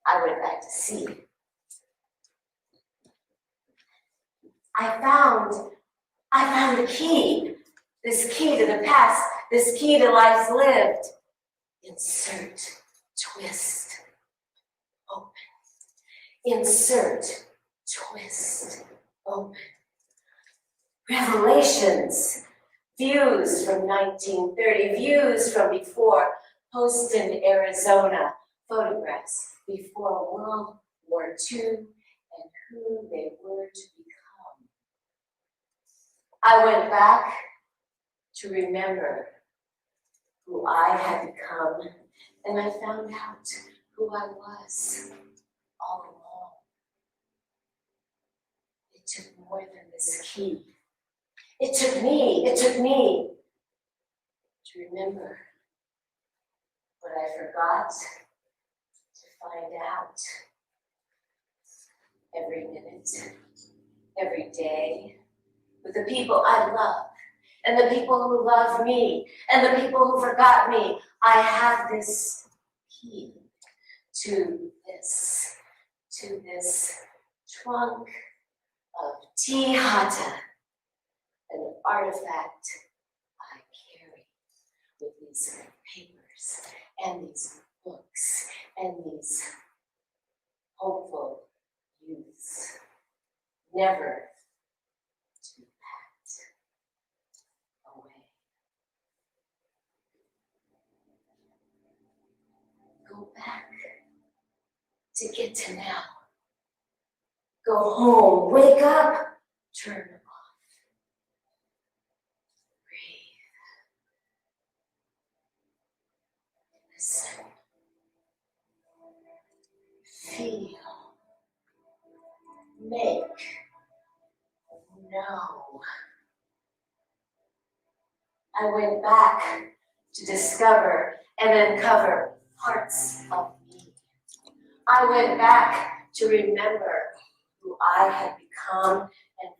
I went back to see. I found the key, this key to the past, this key to life lived. Insert, twist, open. Insert, twist, open. Revelations, views from 1930, views from before Poston, Arizona, photographs before World War II and who they were to become. I went back to remember who I had become, and I found out who I was all along. It took more than this key. It took me to remember what I forgot, to find out every minute, every day, with the people I love, and the people who love me, and the people who forgot me. I have this key to this trunk of tea hata, an artifact I carry with these papers and these books and these hopeful youths, never to be packed away. Go back to get to now. Go home, wake up, turn off. Breathe. Listen. Feel. Make. Know. I went back to discover and uncover parts of me. I went back to remember who I had become and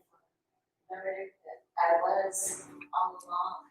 remembered that I was all along.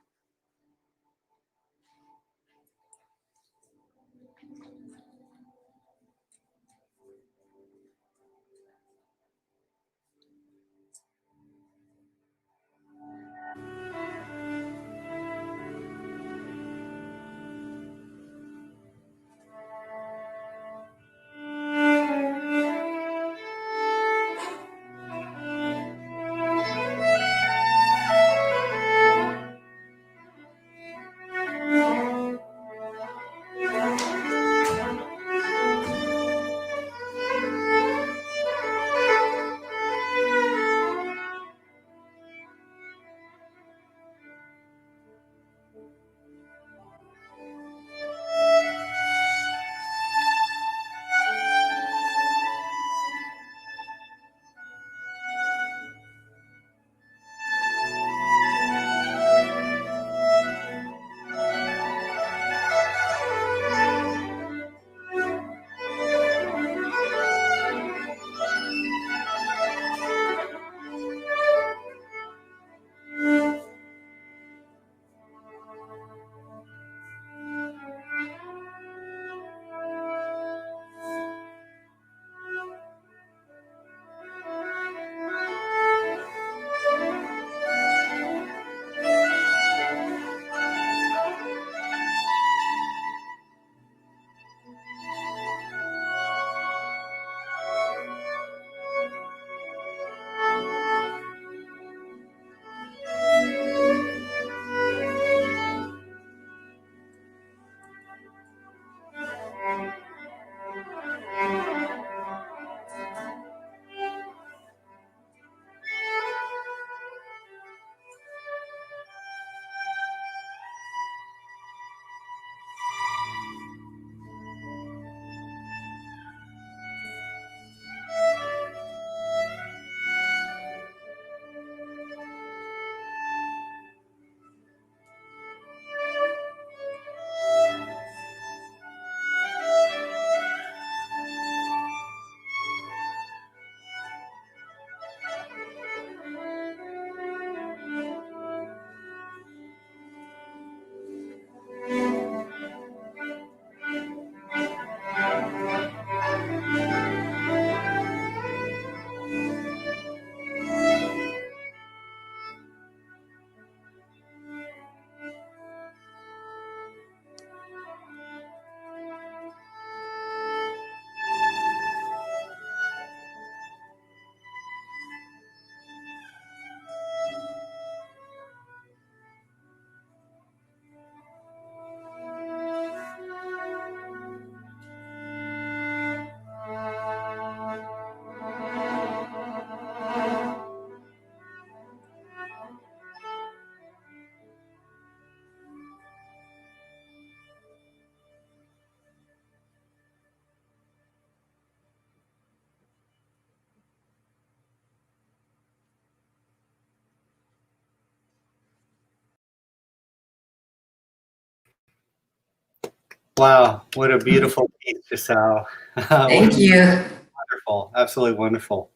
Wow, what a beautiful piece, Giselle. Thank you. Wonderful, absolutely wonderful.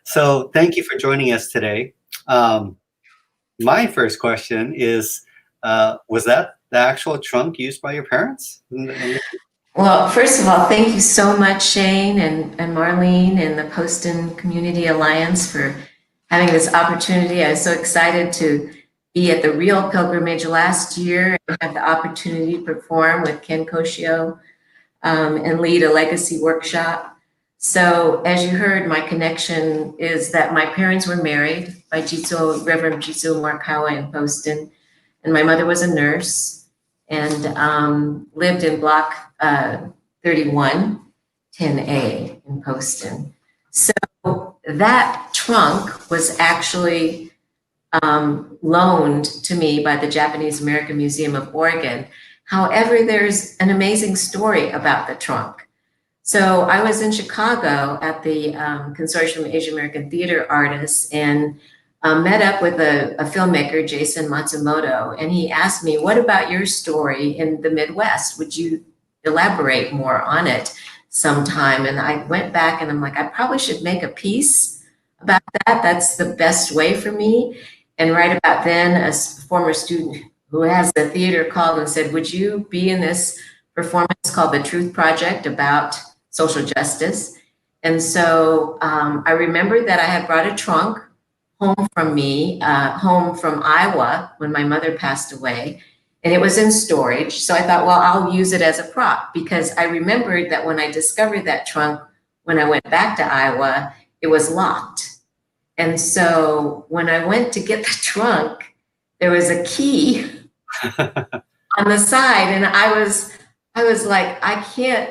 So thank you for joining us today. My first question is, was that the actual trunk used by your parents? Well, first of all, thank you so much, Shane and Marlene and the Poston Community Alliance for having this opportunity. I was so excited to be at the Real Pilgrimage last year and have the opportunity to perform with Ken Koshio and lead a legacy workshop. So as you heard, my connection is that my parents were married by Reverend Jitsu Morikawa in Poston, and my mother was a nurse and lived in block 31, 10A in Poston. So that trunk was actually loaned to me by the Japanese American Museum of Oregon. However, there's an amazing story about the trunk. So I was in Chicago at the Consortium of Asian American Theater Artists and met up with a filmmaker, Jason Matsumoto, and he asked me, what about your story in the Midwest? Would you elaborate more on it sometime? And I went back and I'm like, I probably should make a piece about that. That's the best way for me. And right about then, a former student who has the theater called and said, would you be in this performance called The Truth Project about social justice? And so I remembered that I had brought a trunk home from Iowa when my mother passed away, and it was in storage. So I thought, well, I'll use it as a prop because I remembered that when I discovered that trunk, when I went back to Iowa, it was locked. And so when I went to get the trunk, there was a key on the side, and I was like, I can't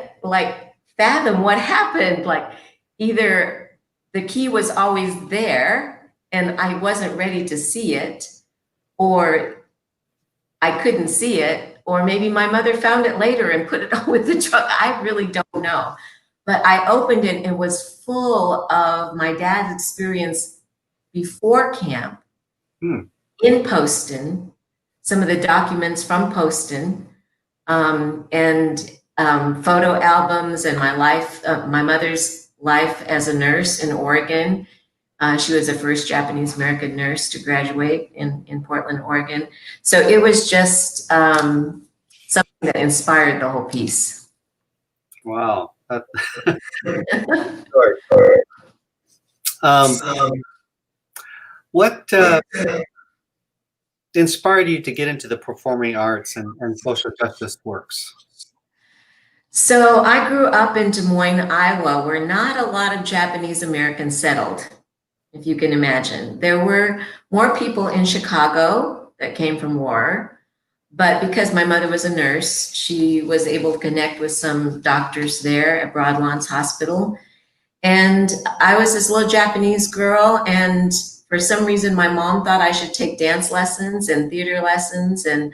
fathom what happened. Like either the key was always there and I wasn't ready to see it, or I couldn't see it, or maybe my mother found it later and put it on with the trunk. I really don't know. But I opened it and it was full of my dad's experience before camp in Poston, some of the documents from Poston, and photo albums and my life, my mother's life as a nurse in Oregon. She was the first Japanese American nurse to graduate in Portland, Oregon. So it was just something that inspired the whole piece. Wow. What inspired you to get into the performing arts and social justice works? So I grew up in Des Moines, Iowa, where not a lot of Japanese Americans settled, if you can imagine. There were more people in Chicago that came from war, but because my mother was a nurse, she was able to connect with some doctors there at Broadlawns Hospital. And I was this little Japanese girl, and for some reason, my mom thought I should take dance lessons and theater lessons. And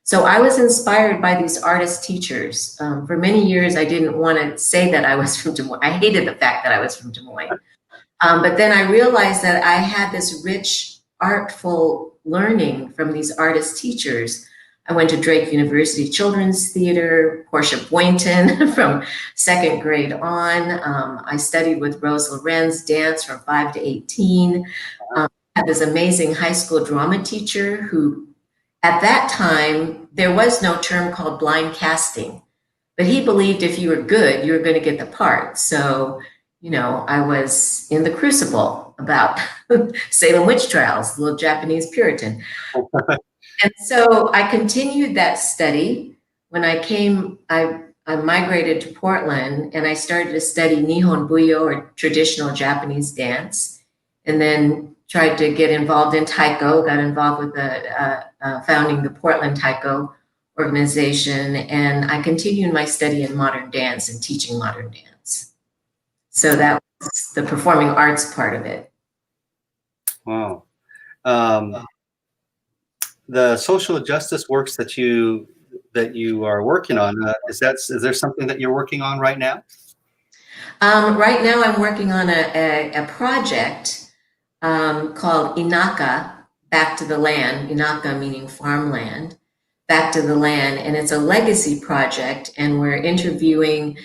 so I was inspired by these artist teachers. For many years, I didn't want to say that I was from Des Moines. I hated the fact that I was from Des Moines. But then I realized that I had this rich, artful learning from these artist teachers. I went to Drake University Children's Theater, Portia Boynton from second grade on. I studied with Rose Lorenz dance from 5 to 18. I had this amazing high school drama teacher who, at that time, there was no term called blind casting, but he believed if you were good, you were going to get the part. So, you know, I was in the crucible about Salem witch trials, the little Japanese Puritan. And so I continued that study. When I came, I migrated to Portland and I started to study Nihon Buyo, or traditional Japanese dance, and then tried to get involved in Taiko, got involved with founding the Portland Taiko organization. And I continued my study in modern dance and teaching modern dance. So that was the performing arts part of it. Wow. The social justice works that you are working on, is there something that you're working on right now? Right now I'm working on a project called Inaka, Back to the Land, Inaka meaning farmland. back to the land, and it's a legacy project, and we're interviewing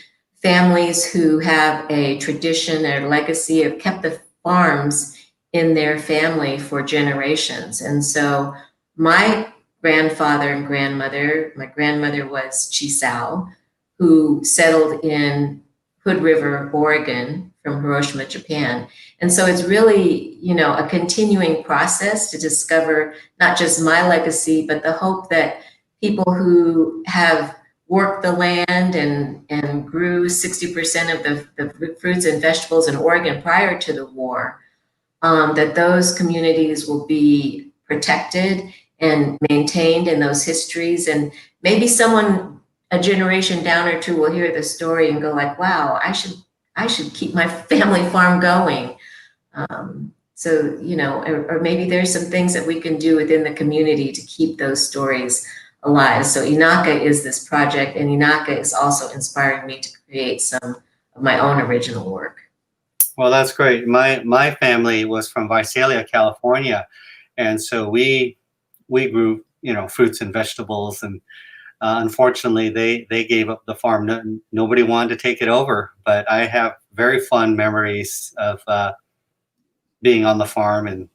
families who have a tradition or legacy of kept the farms in their family for generations. And so my grandfather and grandmother, my grandmother was Chisao, who settled in Hood River, Oregon from Hiroshima, Japan. And so it's really, you know, a continuing process to discover not just my legacy, but the hope that people who have worked the land and grew 60% of the fruits and vegetables in Oregon prior to the war, that those communities will be protected and maintained in those histories. And maybe someone a generation down or two will hear the story and go like, wow, I should keep my family farm going. So, you know, or maybe there's some things that we can do within the community to keep those stories alive. So Inaka is this project, and Inaka is also inspiring me to create some of my own original work. Well, that's great. My family was from Visalia, California, and so we grew, you know, fruits and vegetables, and unfortunately they gave up the farm. Nobody wanted to take it over, but I have very fond memories of being on the farm and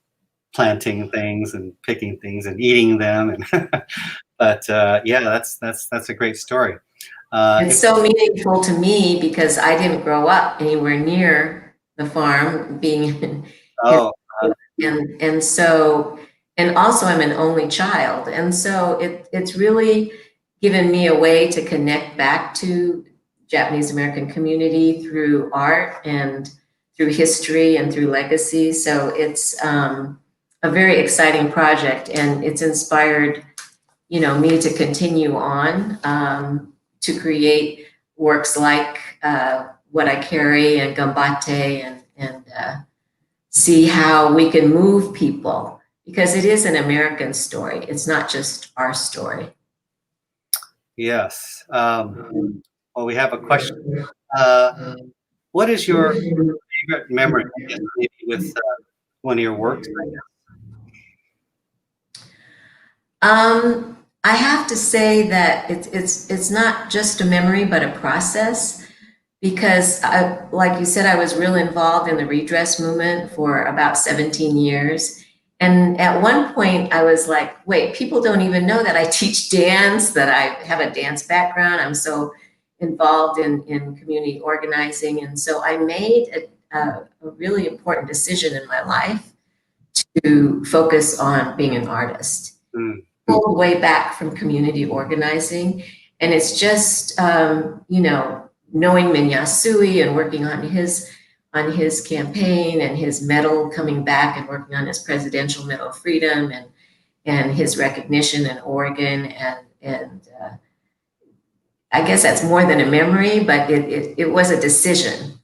planting things and picking things and eating them. And but yeah, that's a great story. It's so meaningful to me because I didn't grow up anywhere near the farm, being and so, and also I'm an only child, and so it's really given me a way to connect back to Japanese American community through art and through history and through legacy. So it's a very exciting project, and it's inspired, you know, me to continue on to create works like What I Carry and Gambate, and see how we can move people, because it is an American story. It's not just our story. Yes. Well, we have a question. What is your favorite memory, I guess, maybe with one of your works? I have to say that it's not just a memory, but a process, because like you said, I was real involved in the redress movement for about 17 years. And at one point I was like, wait, people don't even know that I teach dance, that I have a dance background. I'm so involved in community organizing. And so I made a really important decision in my life to focus on being an artist. Pulled way back from community organizing. And it's just, you know, knowing Minyasui and working on his campaign and his medal coming back and working on his Presidential Medal of Freedom and his recognition in Oregon. And I guess that's more than a memory, but it was a decision.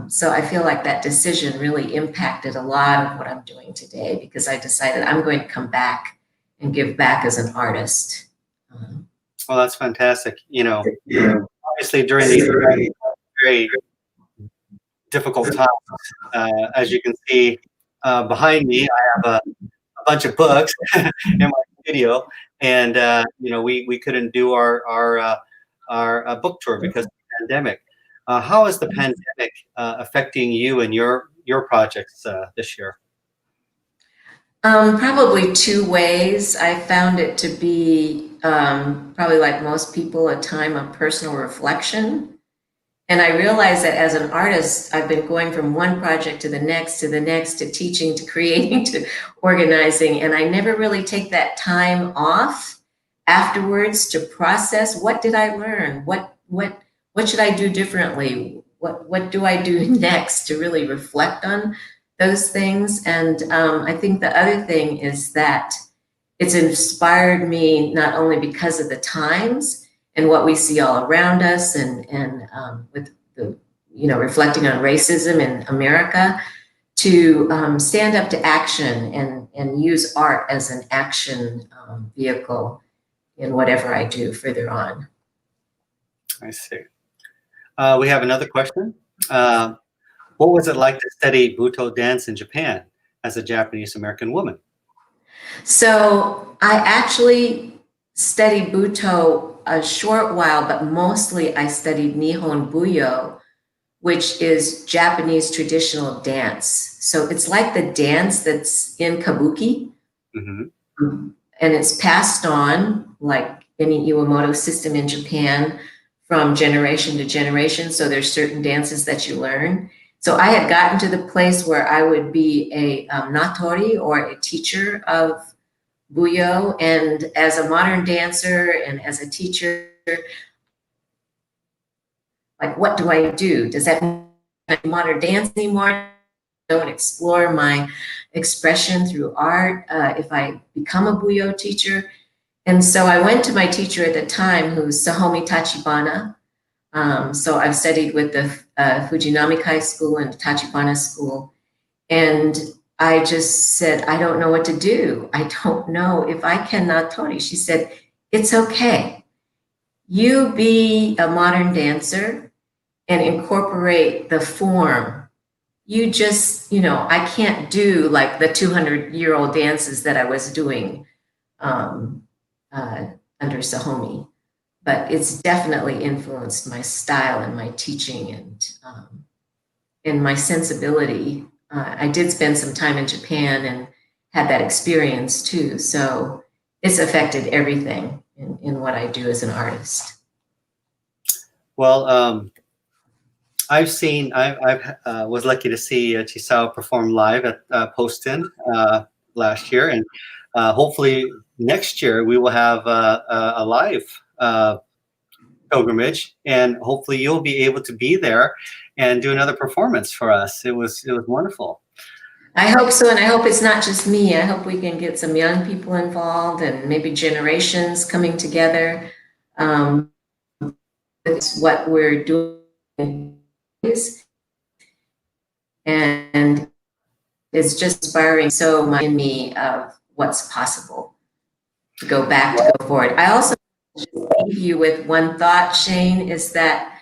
So I feel like that decision really impacted a lot of what I'm doing today, because I decided I'm going to come back and give back as an artist. Well, that's fantastic. You know, obviously during these very difficult times, as you can see behind me, I have a bunch of books in my studio, and you know, we couldn't do our book tour because of the pandemic. How is the pandemic affecting you and your projects this year? Probably two ways. I found it to be probably, like most people, a time of personal reflection. And I realized that as an artist, I've been going from one project to the next, to teaching, to creating, to organizing. And I never really take that time off afterwards to process, what did I learn? What should I do differently? What do I do next, to really reflect on those things. And I think the other thing is that it's inspired me not only because of the times and what we see all around us, and with the, you know, reflecting on racism in America, to stand up to action and use art as an action vehicle in whatever I do further on. I see. We have another question. What was it like to study Buto dance in Japan as a Japanese American woman? So I actually study Buto a short while, but mostly I studied Nihon Buyo, which is Japanese traditional dance. So it's like the dance that's in kabuki. Mm-hmm. And it's passed on like any Iwamoto system in Japan from generation to generation. So there's certain dances that you learn. So I had gotten to the place where I would be a natori, or a teacher of Buyo. And as a modern dancer and as a teacher, like, what do I do? Does that mean I do modern dance anymore? I don't explore my expression through art if I become a Buyo teacher. And so I went to my teacher at the time, who's Sahomi Tachibana. So I've studied with the Fujinami High School and Tachibana School. And I just said, I don't know what to do. I don't know if I can natori. She said, it's okay. You be a modern dancer and incorporate the form. You just, I can't do like the 200-year-old dances that I was doing under Sahomi, but it's definitely influenced my style and my teaching and my sensibility. I did spend some time in Japan and had that experience too. So it's affected everything in what I do as an artist. Well, I was lucky to see Chisao perform live at Poston last year, and hopefully next year we will have a live pilgrimage, and hopefully you'll be able to be there and do another performance for us. It was wonderful. I hope so, and I hope it's not just me. I hope we can get some young people involved and maybe generations coming together. That's what we're doing, and it's just inspiring so much in me of what's possible to go back, to go forward. I also leave you with one thought, Shane, is that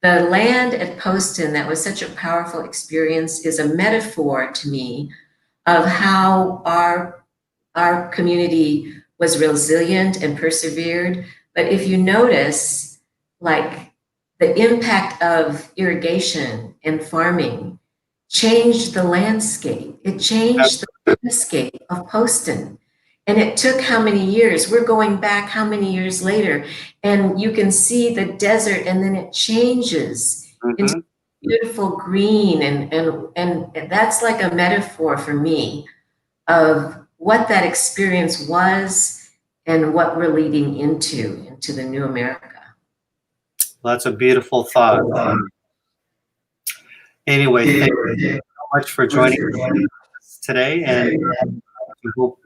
the land at Poston, that was such a powerful experience, is a metaphor to me of how our community was resilient and persevered. But if you notice, like, the impact of irrigation and farming changed the landscape. It changed the landscape of Poston. And it took how many years? We're going back how many years later? And you can see the desert, and then it changes into beautiful green. And that's like a metaphor for me of what that experience was and what we're leading into the new America. Well, that's a beautiful thought. Anyway, thank you so much for joining us today, and we hope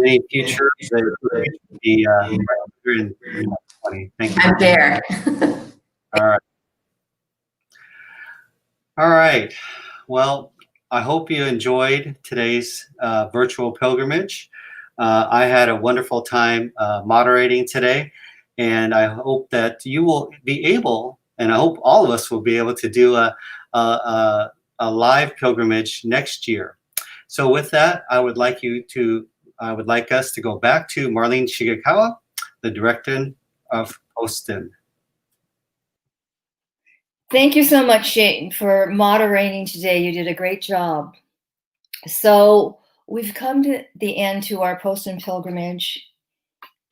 any future will be here in 2020. Thank you. I'm there. All right. Well, I hope you enjoyed today's virtual pilgrimage. I had a wonderful time moderating today, and I hope that you will be able, and I hope all of us will be able to do a live pilgrimage next year. So with that, I would like us to go back to Marlene Shigekawa, the director of Poston. Thank you so much, Shane, for moderating today. You did a great job. So we've come to the end to our Poston pilgrimage,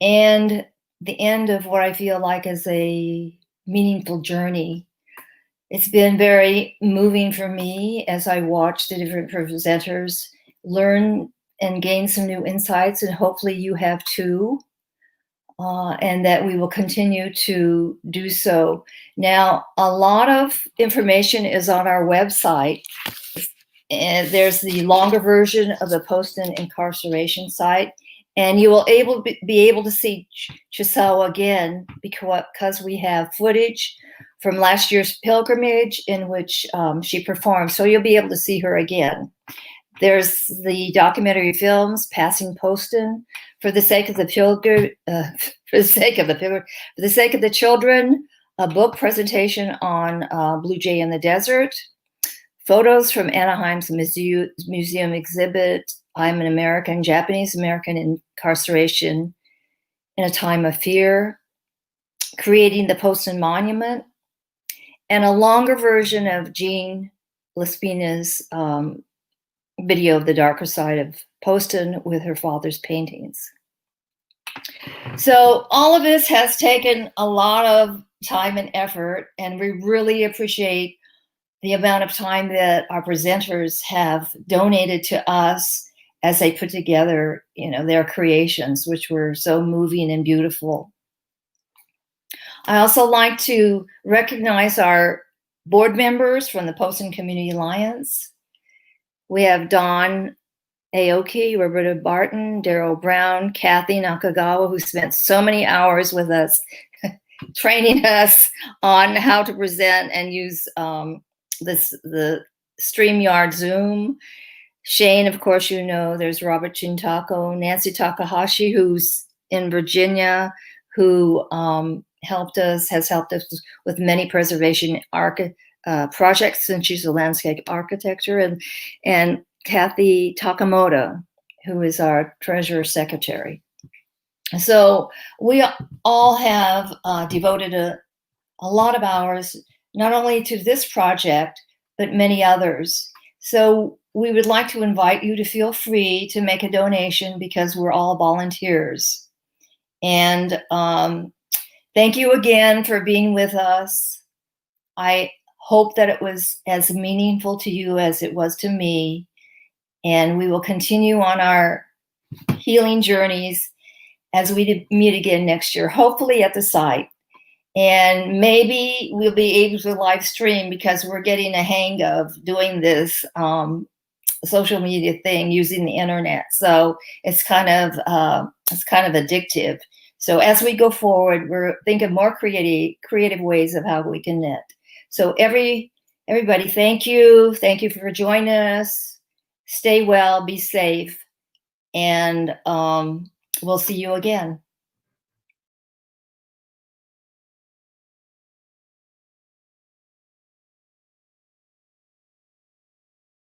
and the end of what I feel like is a meaningful journey. It's been very moving for me as I watch the different presenters learn and gain some new insights, and hopefully you have too, and that we will continue to do so. Now, a lot of information is on our website. And there's the longer version of the Poston incarceration site, and you will be able to see Chisao again because we have footage from last year's pilgrimage in which she performed. So you'll be able to see her again. There's the documentary films, Passing Poston, for the sake of the children, a book presentation on Blue Jay in the Desert, photos from Anaheim's museum exhibit, I'm an American, Japanese American Incarceration, in a Time of Fear, creating the Poston Monument, and a longer version of Jean Lespina's video of the darker side of Poston with her father's paintings. So all of this has taken a lot of time and effort, and we really appreciate the amount of time that our presenters have donated to us as they put together, their creations, which were so moving and beautiful. I also like to recognize our board members from the Poston Community Alliance. We have Don Aoki, Roberta Barton, Daryl Brown, Kathy Nakagawa, who spent so many hours with us, training us on how to present and use the StreamYard Zoom. Shane, of course, there's Robert Chintako, Nancy Takahashi, who's in Virginia, who has helped us with many preservation projects since she's a landscape architecture, and Kathy Takamoto, who is our treasurer secretary. So we all have devoted a lot of hours, not only to this project, but many others. So we would like to invite you to feel free to make a donation, because we're all volunteers. And thank you again for being with us. I hope that it was as meaningful to you as it was to me. And we will continue on our healing journeys as we meet again next year, hopefully at the site. And maybe we'll be able to live stream, because we're getting a hang of doing this social media thing using the internet. So it's kind of addictive. So as we go forward, we're thinking more creative ways of how we can knit. So everybody, thank you. Thank you for joining us. Stay well, be safe, and we'll see you again.